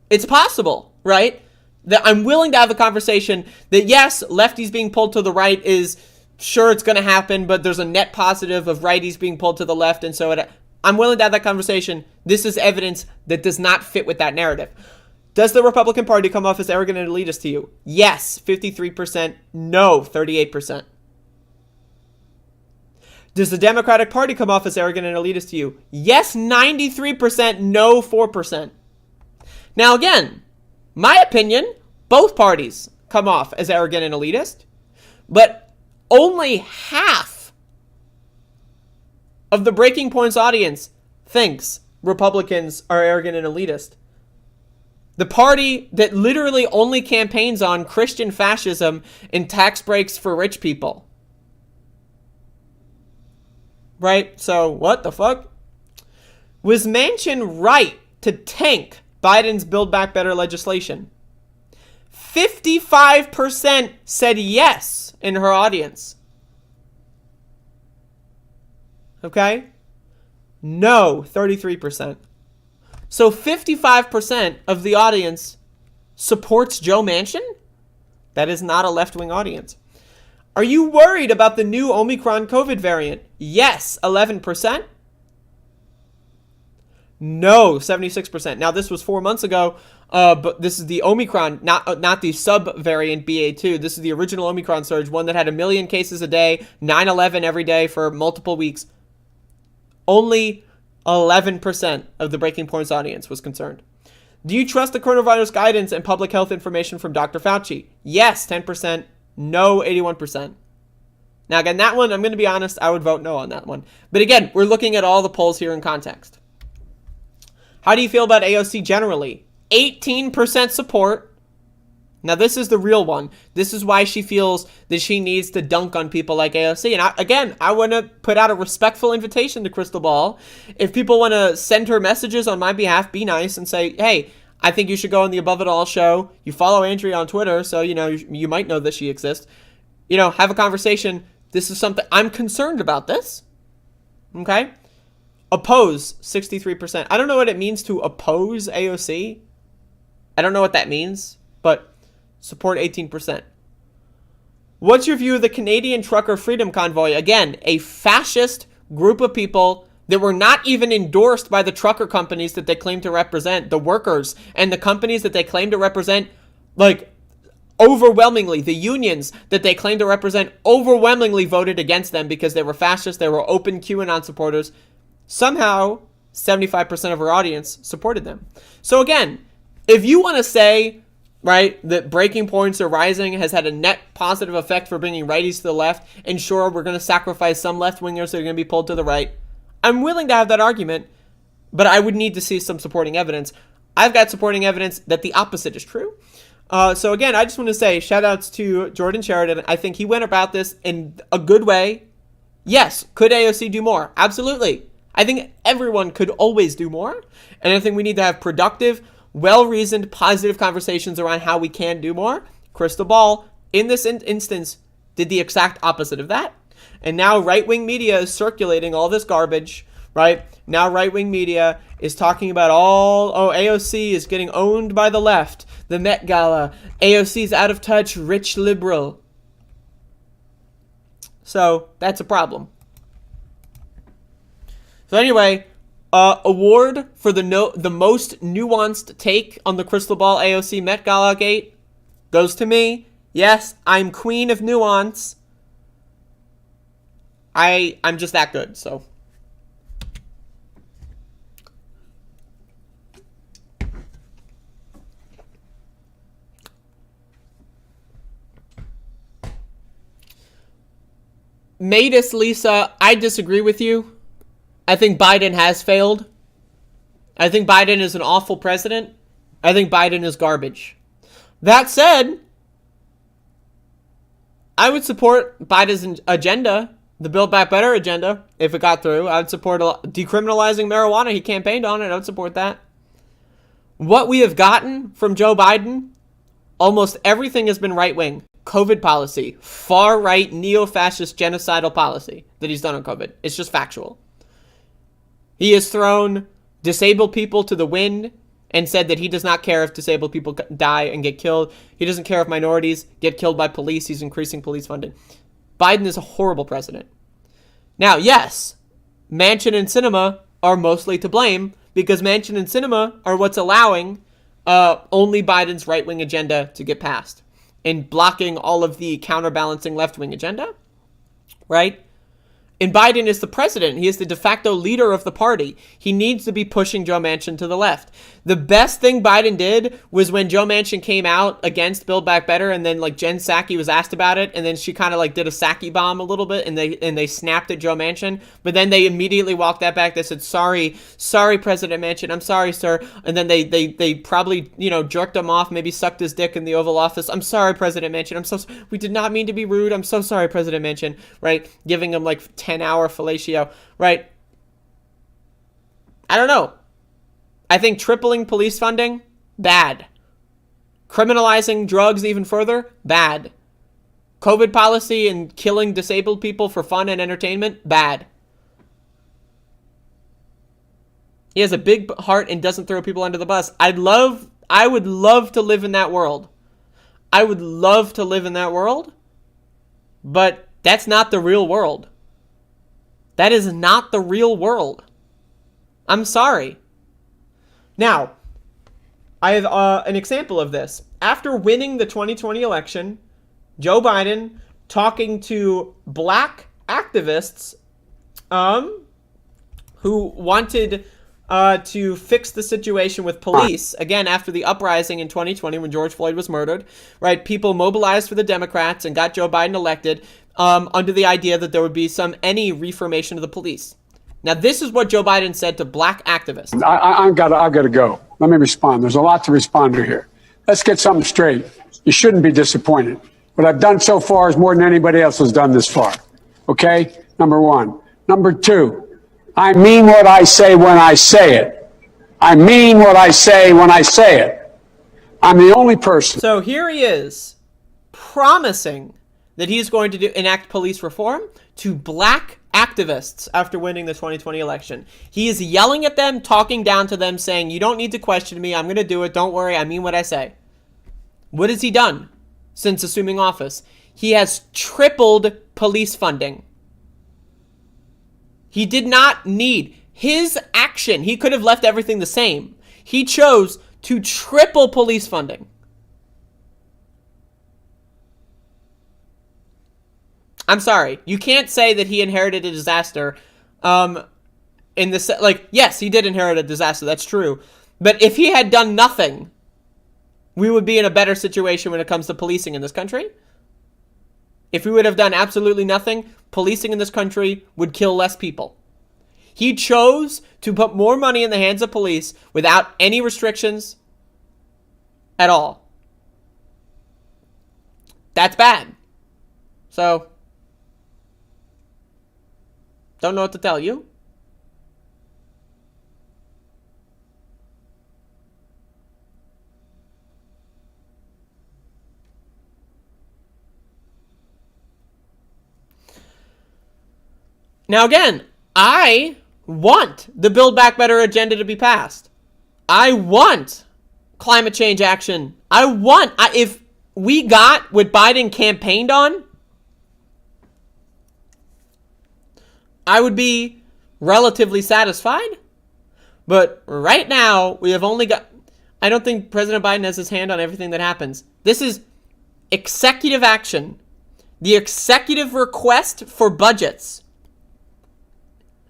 it's possible, right? That I'm willing to have a conversation that, yes, lefties being pulled to the right is, sure, it's going to happen, but there's a net positive of righties being pulled to the left. And so I'm willing to have that conversation. This is evidence that does not fit with that narrative. Does the Republican Party come off as arrogant and elitist to you? Yes, 53%. No, 38%. Does the Democratic Party come off as arrogant and elitist to you? Yes, 93%. No, 4%. Now, again, my opinion, both parties come off as arrogant and elitist, but only half of the Breaking Points audience thinks Republicans are arrogant and elitist. The party that literally only campaigns on Christian fascism and tax breaks for rich people. Right? So, what the fuck? Was Manchin right to tank Biden's Build Back Better legislation? 55% said yes in her audience. Okay? No, 33%. So 55% of the audience supports Joe Manchin? That is not a left-wing audience. Are you worried about the new Omicron COVID variant? Yes, 11%. No, 76%. Now, this was 4 months ago, but this is the Omicron, not the sub-variant BA2. This is the original Omicron surge, one that had 1 million cases a day, 9/11 every day for multiple weeks. Only 11% of the Breaking Points audience was concerned. Do you trust the coronavirus guidance and public health information from Dr. Fauci? Yes, 10%. No, 81%. Now, again, that one, I'm going to be honest, I would vote no on that one. But again, we're looking at all the polls here in context. How do you feel about AOC generally? 18% support. Now, this is the real one. This is why she feels that she needs to dunk on people like AOC. And I want to put out a respectful invitation to Crystal Ball. If people want to send her messages on my behalf, be nice and say, hey, I think you should go on the Above It All show. You follow Andrea on Twitter, so, you might know that she exists. Have a conversation. This is something I'm concerned about this. Okay? Oppose 63%. I don't know what it means to oppose AOC. I don't know what that means, but support 18%. What's your view of the Canadian Trucker Freedom Convoy? Again, a fascist group of people that were not even endorsed by the trucker companies that they claim to represent, the workers and the companies that they claim to represent, overwhelmingly, the unions that they claim to represent overwhelmingly voted against them because they were fascist, they were open QAnon supporters. Somehow, 75% of our audience supported them. So again, if you want to say, right, that Breaking Points Are Rising has had a net positive effect for bringing righties to the left, and sure, we're going to sacrifice some left-wingers that are going to be pulled to the right, I'm willing to have that argument, but I would need to see some supporting evidence. I've got supporting evidence that the opposite is true. So again, I just want to say shout outs to Jordan Sheridan. I think he went about this in a good way. Yes, could AOC do more? Absolutely. I think everyone could always do more. And I think we need to have productive, well-reasoned, positive conversations around how we can do more. Crystal Ball, in this instance, did the exact opposite of that. And now right-wing media is circulating all this garbage, right? Now right-wing media is talking about AOC is getting owned by the left. The Met Gala. AOC's out of touch, rich liberal. So, that's a problem. So anyway, award for the most nuanced take on the Crystal Ball AOC Met Gala gate goes to me. Yes, I'm queen of nuance. I'm just that good, so. Matus Lisa, I disagree with you. I think Biden has failed. I think Biden is an awful president. I think Biden is garbage. That said, I would support Biden's agenda, the Build Back Better agenda, if it got through. I would support decriminalizing marijuana. He campaigned on it. I would support that. What we have gotten from Joe Biden, almost everything has been right-wing. COVID policy, far-right, neo-fascist, genocidal policy that he's done on COVID. It's just factual. He has thrown disabled people to the wind and said that he does not care if disabled people die and get killed. He doesn't care if minorities get killed by police. He's increasing police funding. Biden is a horrible president. Now, yes, Manchin and Sinema are mostly to blame because Manchin and Sinema are what's allowing only Biden's right-wing agenda to get passed and blocking all of the counterbalancing left-wing agenda, right? And Biden is the president. He is the de facto leader of the party. He needs to be pushing Joe Manchin to the left. The best thing Biden did was when Joe Manchin came out against Build Back Better, and then Jen Psaki was asked about it, and then she kind of did a Psaki bomb a little bit, and they snapped at Joe Manchin, but then they immediately walked that back. They said, sorry, President Manchin, I'm sorry, sir. And then they probably, jerked him off, maybe sucked his dick in the Oval Office. I'm sorry, President Manchin. We did not mean to be rude. I'm so sorry, President Manchin, right? Giving him 10-hour fellatio, right? I don't know. I think tripling police funding, bad. Criminalizing drugs even further, bad. COVID policy and killing disabled people for fun and entertainment, bad. He has a big heart and doesn't throw people under the bus. I would love to live in that world. I would love to live in that world, but that's not the real world. That is not the real world. I'm sorry. Now, I have an example of this. After winning the 2020 election, Joe Biden talking to black activists who wanted to fix the situation with police. Again, after the uprising in 2020 when George Floyd was murdered, right? People mobilized for the Democrats and got Joe Biden elected under the idea that there would be any reformation of the police. Now, this is what Joe Biden said to black activists. I've got to go. Let me respond. There's a lot to respond to here. Let's get something straight. You shouldn't be disappointed. What I've done so far is more than anybody else has done this far. Okay? Number one. Number two, I mean what I say when I say it. I mean what I say when I say it. I'm the only person. So here he is promising that he's going to enact police reform to black activists after winning the 2020 election. He is yelling at them, talking down to them, saying, you don't need to question me. I'm going to do it. Don't worry. I mean what I say. What has he done since assuming office? He has tripled police funding. He did not need his action. He could have left everything the same. He chose to triple police funding. I'm sorry. You can't say that he inherited a disaster. Yes, he did inherit a disaster. That's true. But if he had done nothing, we would be in a better situation when it comes to policing in this country. If we would have done absolutely nothing, policing in this country would kill less people. He chose to put more money in the hands of police without any restrictions at all. That's bad. So, don't know what to tell you. Now again, I want the Build Back Better agenda to be passed. I want climate change action. If we got what Biden campaigned on, I would be relatively satisfied. But right now, we have only got... I don't think President Biden has his hand on everything that happens. This is executive action. The executive request for budgets.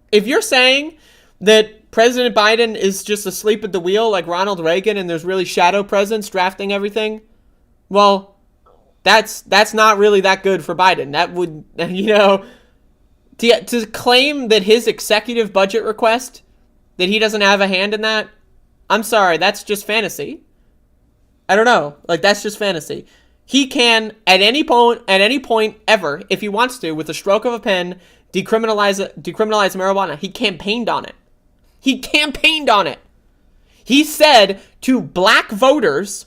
If you're saying that President Biden is just asleep at the wheel like Ronald Reagan and there's really shadow presidents drafting everything, well, that's not really that good for Biden. That would, to claim that his executive budget request, that he doesn't have a hand in that, I'm sorry, that's just fantasy. I don't know. That's just fantasy. He can, at any point ever, if he wants to, with a stroke of a pen, decriminalize marijuana. He campaigned on it. He said to black voters,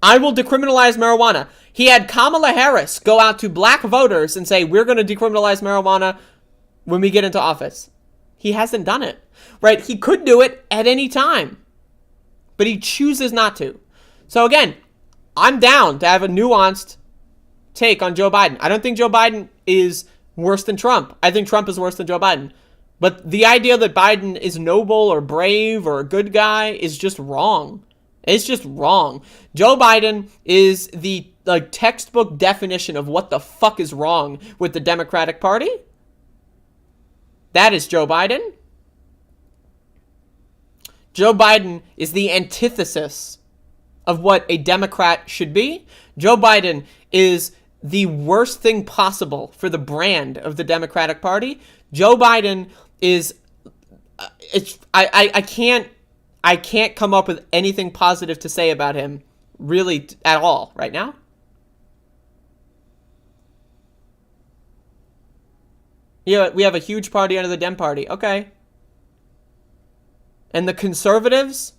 I will decriminalize marijuana. He had Kamala Harris go out to black voters and say, we're going to decriminalize marijuana when we get into office. He hasn't done it, right? He could do it at any time, but he chooses not to. So again, I'm down to have a nuanced take on Joe Biden. I don't think Joe Biden is worse than Trump. I think Trump is worse than Joe Biden. But the idea that Biden is noble or brave or a good guy is just wrong. It's just wrong. Joe Biden is the textbook definition of what the fuck is wrong with the Democratic Party. That is Joe Biden. Joe Biden is the antithesis of what a Democrat should be. Joe Biden is the worst thing possible for the brand of the Democratic Party. Joe Biden is... I can't come up with anything positive to say about him, really, at all, right now. Yeah, we have a huge party under the Dem Party. Okay. And the conservatives,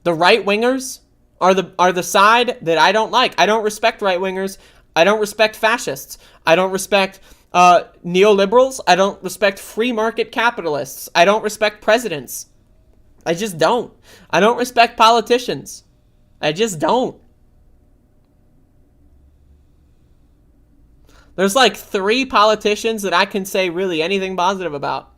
the right-wingers, are the side that I don't like. I don't respect right-wingers. I don't respect fascists. I don't respect neoliberals. I don't respect free market capitalists. I don't respect presidents. I just don't. I don't respect politicians. I just don't. There's 3 politicians that I can say really anything positive about.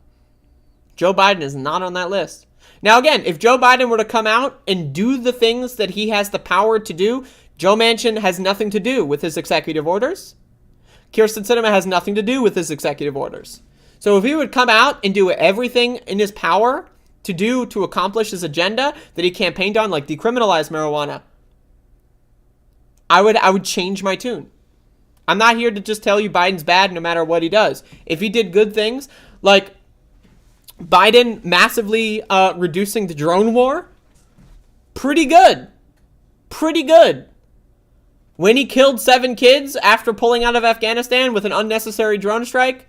Joe Biden is not on that list. Now again, if Joe Biden were to come out and do the things that he has the power to do, Joe Manchin has nothing to do with his executive orders. Kyrsten Sinema has nothing to do with his executive orders. So if he would come out and do everything in his power to do to accomplish his agenda that he campaigned on, like decriminalize marijuana, I would change my tune. I'm not here to just tell you Biden's bad no matter what he does. If he did good things, like Biden massively reducing the drone war, pretty good. Pretty good. When he killed 7 kids after pulling out of Afghanistan with an unnecessary drone strike,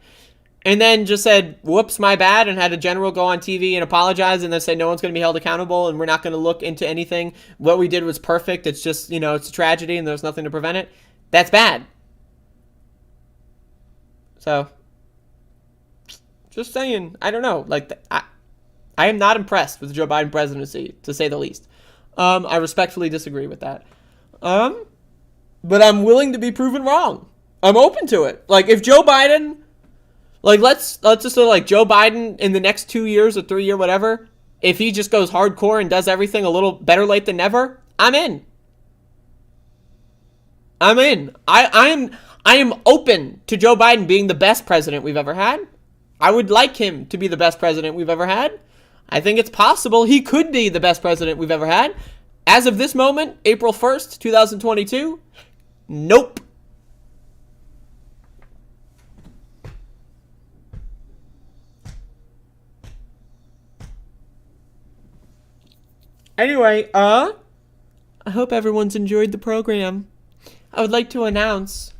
and then just said, whoops, my bad, and had a general go on TV and apologize and then say no one's going to be held accountable and we're not going to look into anything. What we did was perfect. It's just, it's a tragedy and there's nothing to prevent it. That's bad. So, just saying, I don't know. Like, I am not impressed with the Joe Biden presidency, to say the least. I respectfully disagree with that. But I'm willing to be proven wrong. I'm open to it. Like, if Joe Biden... Like, let's just say, like, Joe Biden in the next 2 years or 3 year, whatever, if he just goes hardcore and does everything a little better late than never, I'm in. I'm in. I am open to Joe Biden being the best president we've ever had. I would like him to be the best president we've ever had. I think it's possible he could be the best president we've ever had. As of this moment, April 1st, 2022, nope. Anyway, I hope everyone's enjoyed the program. I would like to announce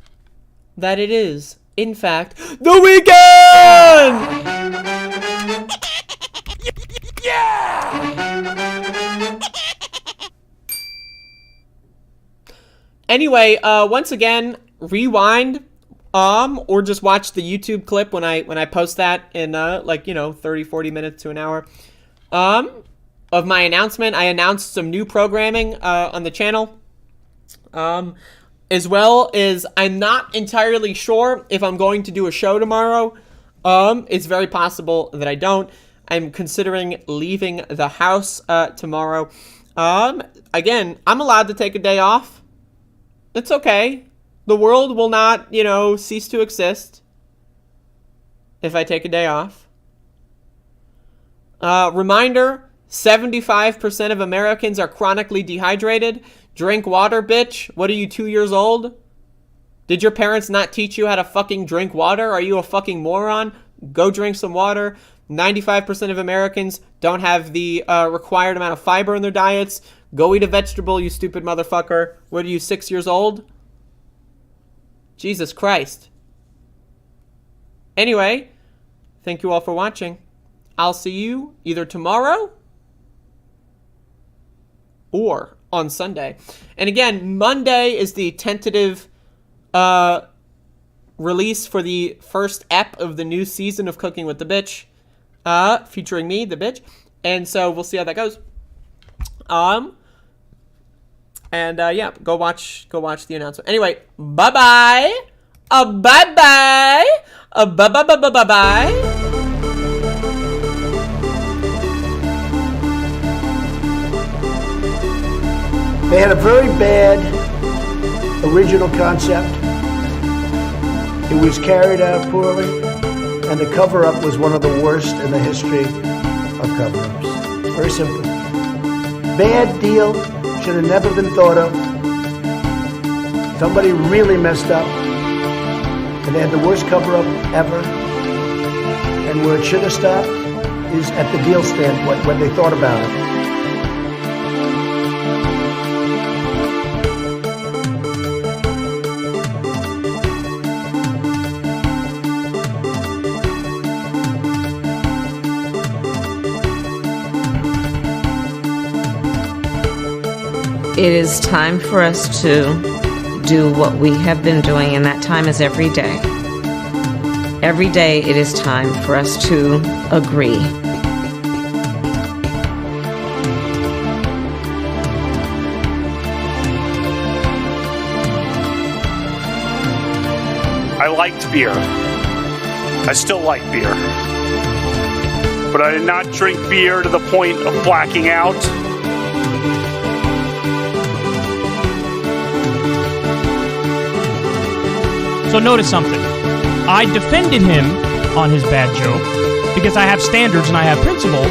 that it is, in fact, the weekend! Yeah! Anyway, once again, rewind, or just watch the YouTube clip when I post that in, 30, 40 minutes to an hour, of my announcement. I announced some new programming on the channel, as well as I'm not entirely sure if I'm going to do a show tomorrow. It's very possible that I don't. I'm considering leaving the house tomorrow. Again, I'm allowed to take a day off. It's okay. The world will not, cease to exist if I take a day off. Reminder, 75% of Americans are chronically dehydrated. Drink water, bitch. What are you, 2 years old? Did your parents not teach you how to fucking drink water? Are you a fucking moron? Go drink some water. 95% of Americans don't have the required amount of fiber in their diets. Go eat a vegetable, you stupid motherfucker. What are you, 6 years old? Jesus Christ. Anyway, thank you all for watching. I'll see you either tomorrow or on Sunday. And again, Monday is the tentative release for the first ep of the new season of Cooking with the Bitch, featuring me, the bitch. And so we'll see how that goes. Yeah, go watch the announcement. Anyway, bye-bye. Bye-bye. Bye-bye. They had a very bad original concept. It was carried out poorly, and the cover-up was one of the worst in the history of cover-ups. Very simple. Bad deal, should have never been thought of. Somebody really messed up, and they had the worst cover-up ever. And where it should have stopped is at the deal standpoint, when they thought about it. It is time for us to do what we have been doing, and that time is every day. Every day it is time for us to agree. I liked beer. I still like beer. But I did not drink beer to the point of blacking out. So notice something. I defended him on his bad joke because I have standards and I have principles,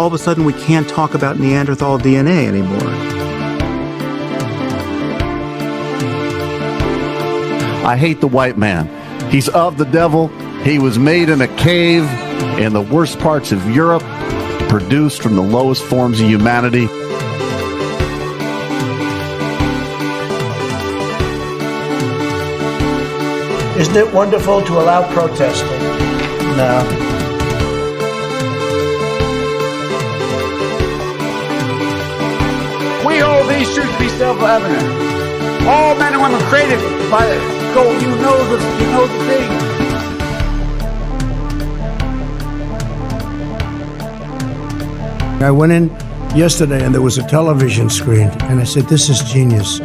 all of a sudden we can't talk about Neanderthal DNA anymore. I hate the white man. He's of the devil. He was made in a cave in the worst parts of Europe, produced from the lowest forms of humanity. Isn't it wonderful to allow protesting? No. We hold these truths to be self-evident. All men and women created by go. You know the thing. I went in yesterday and there was a television screen, and I said, "This is genius."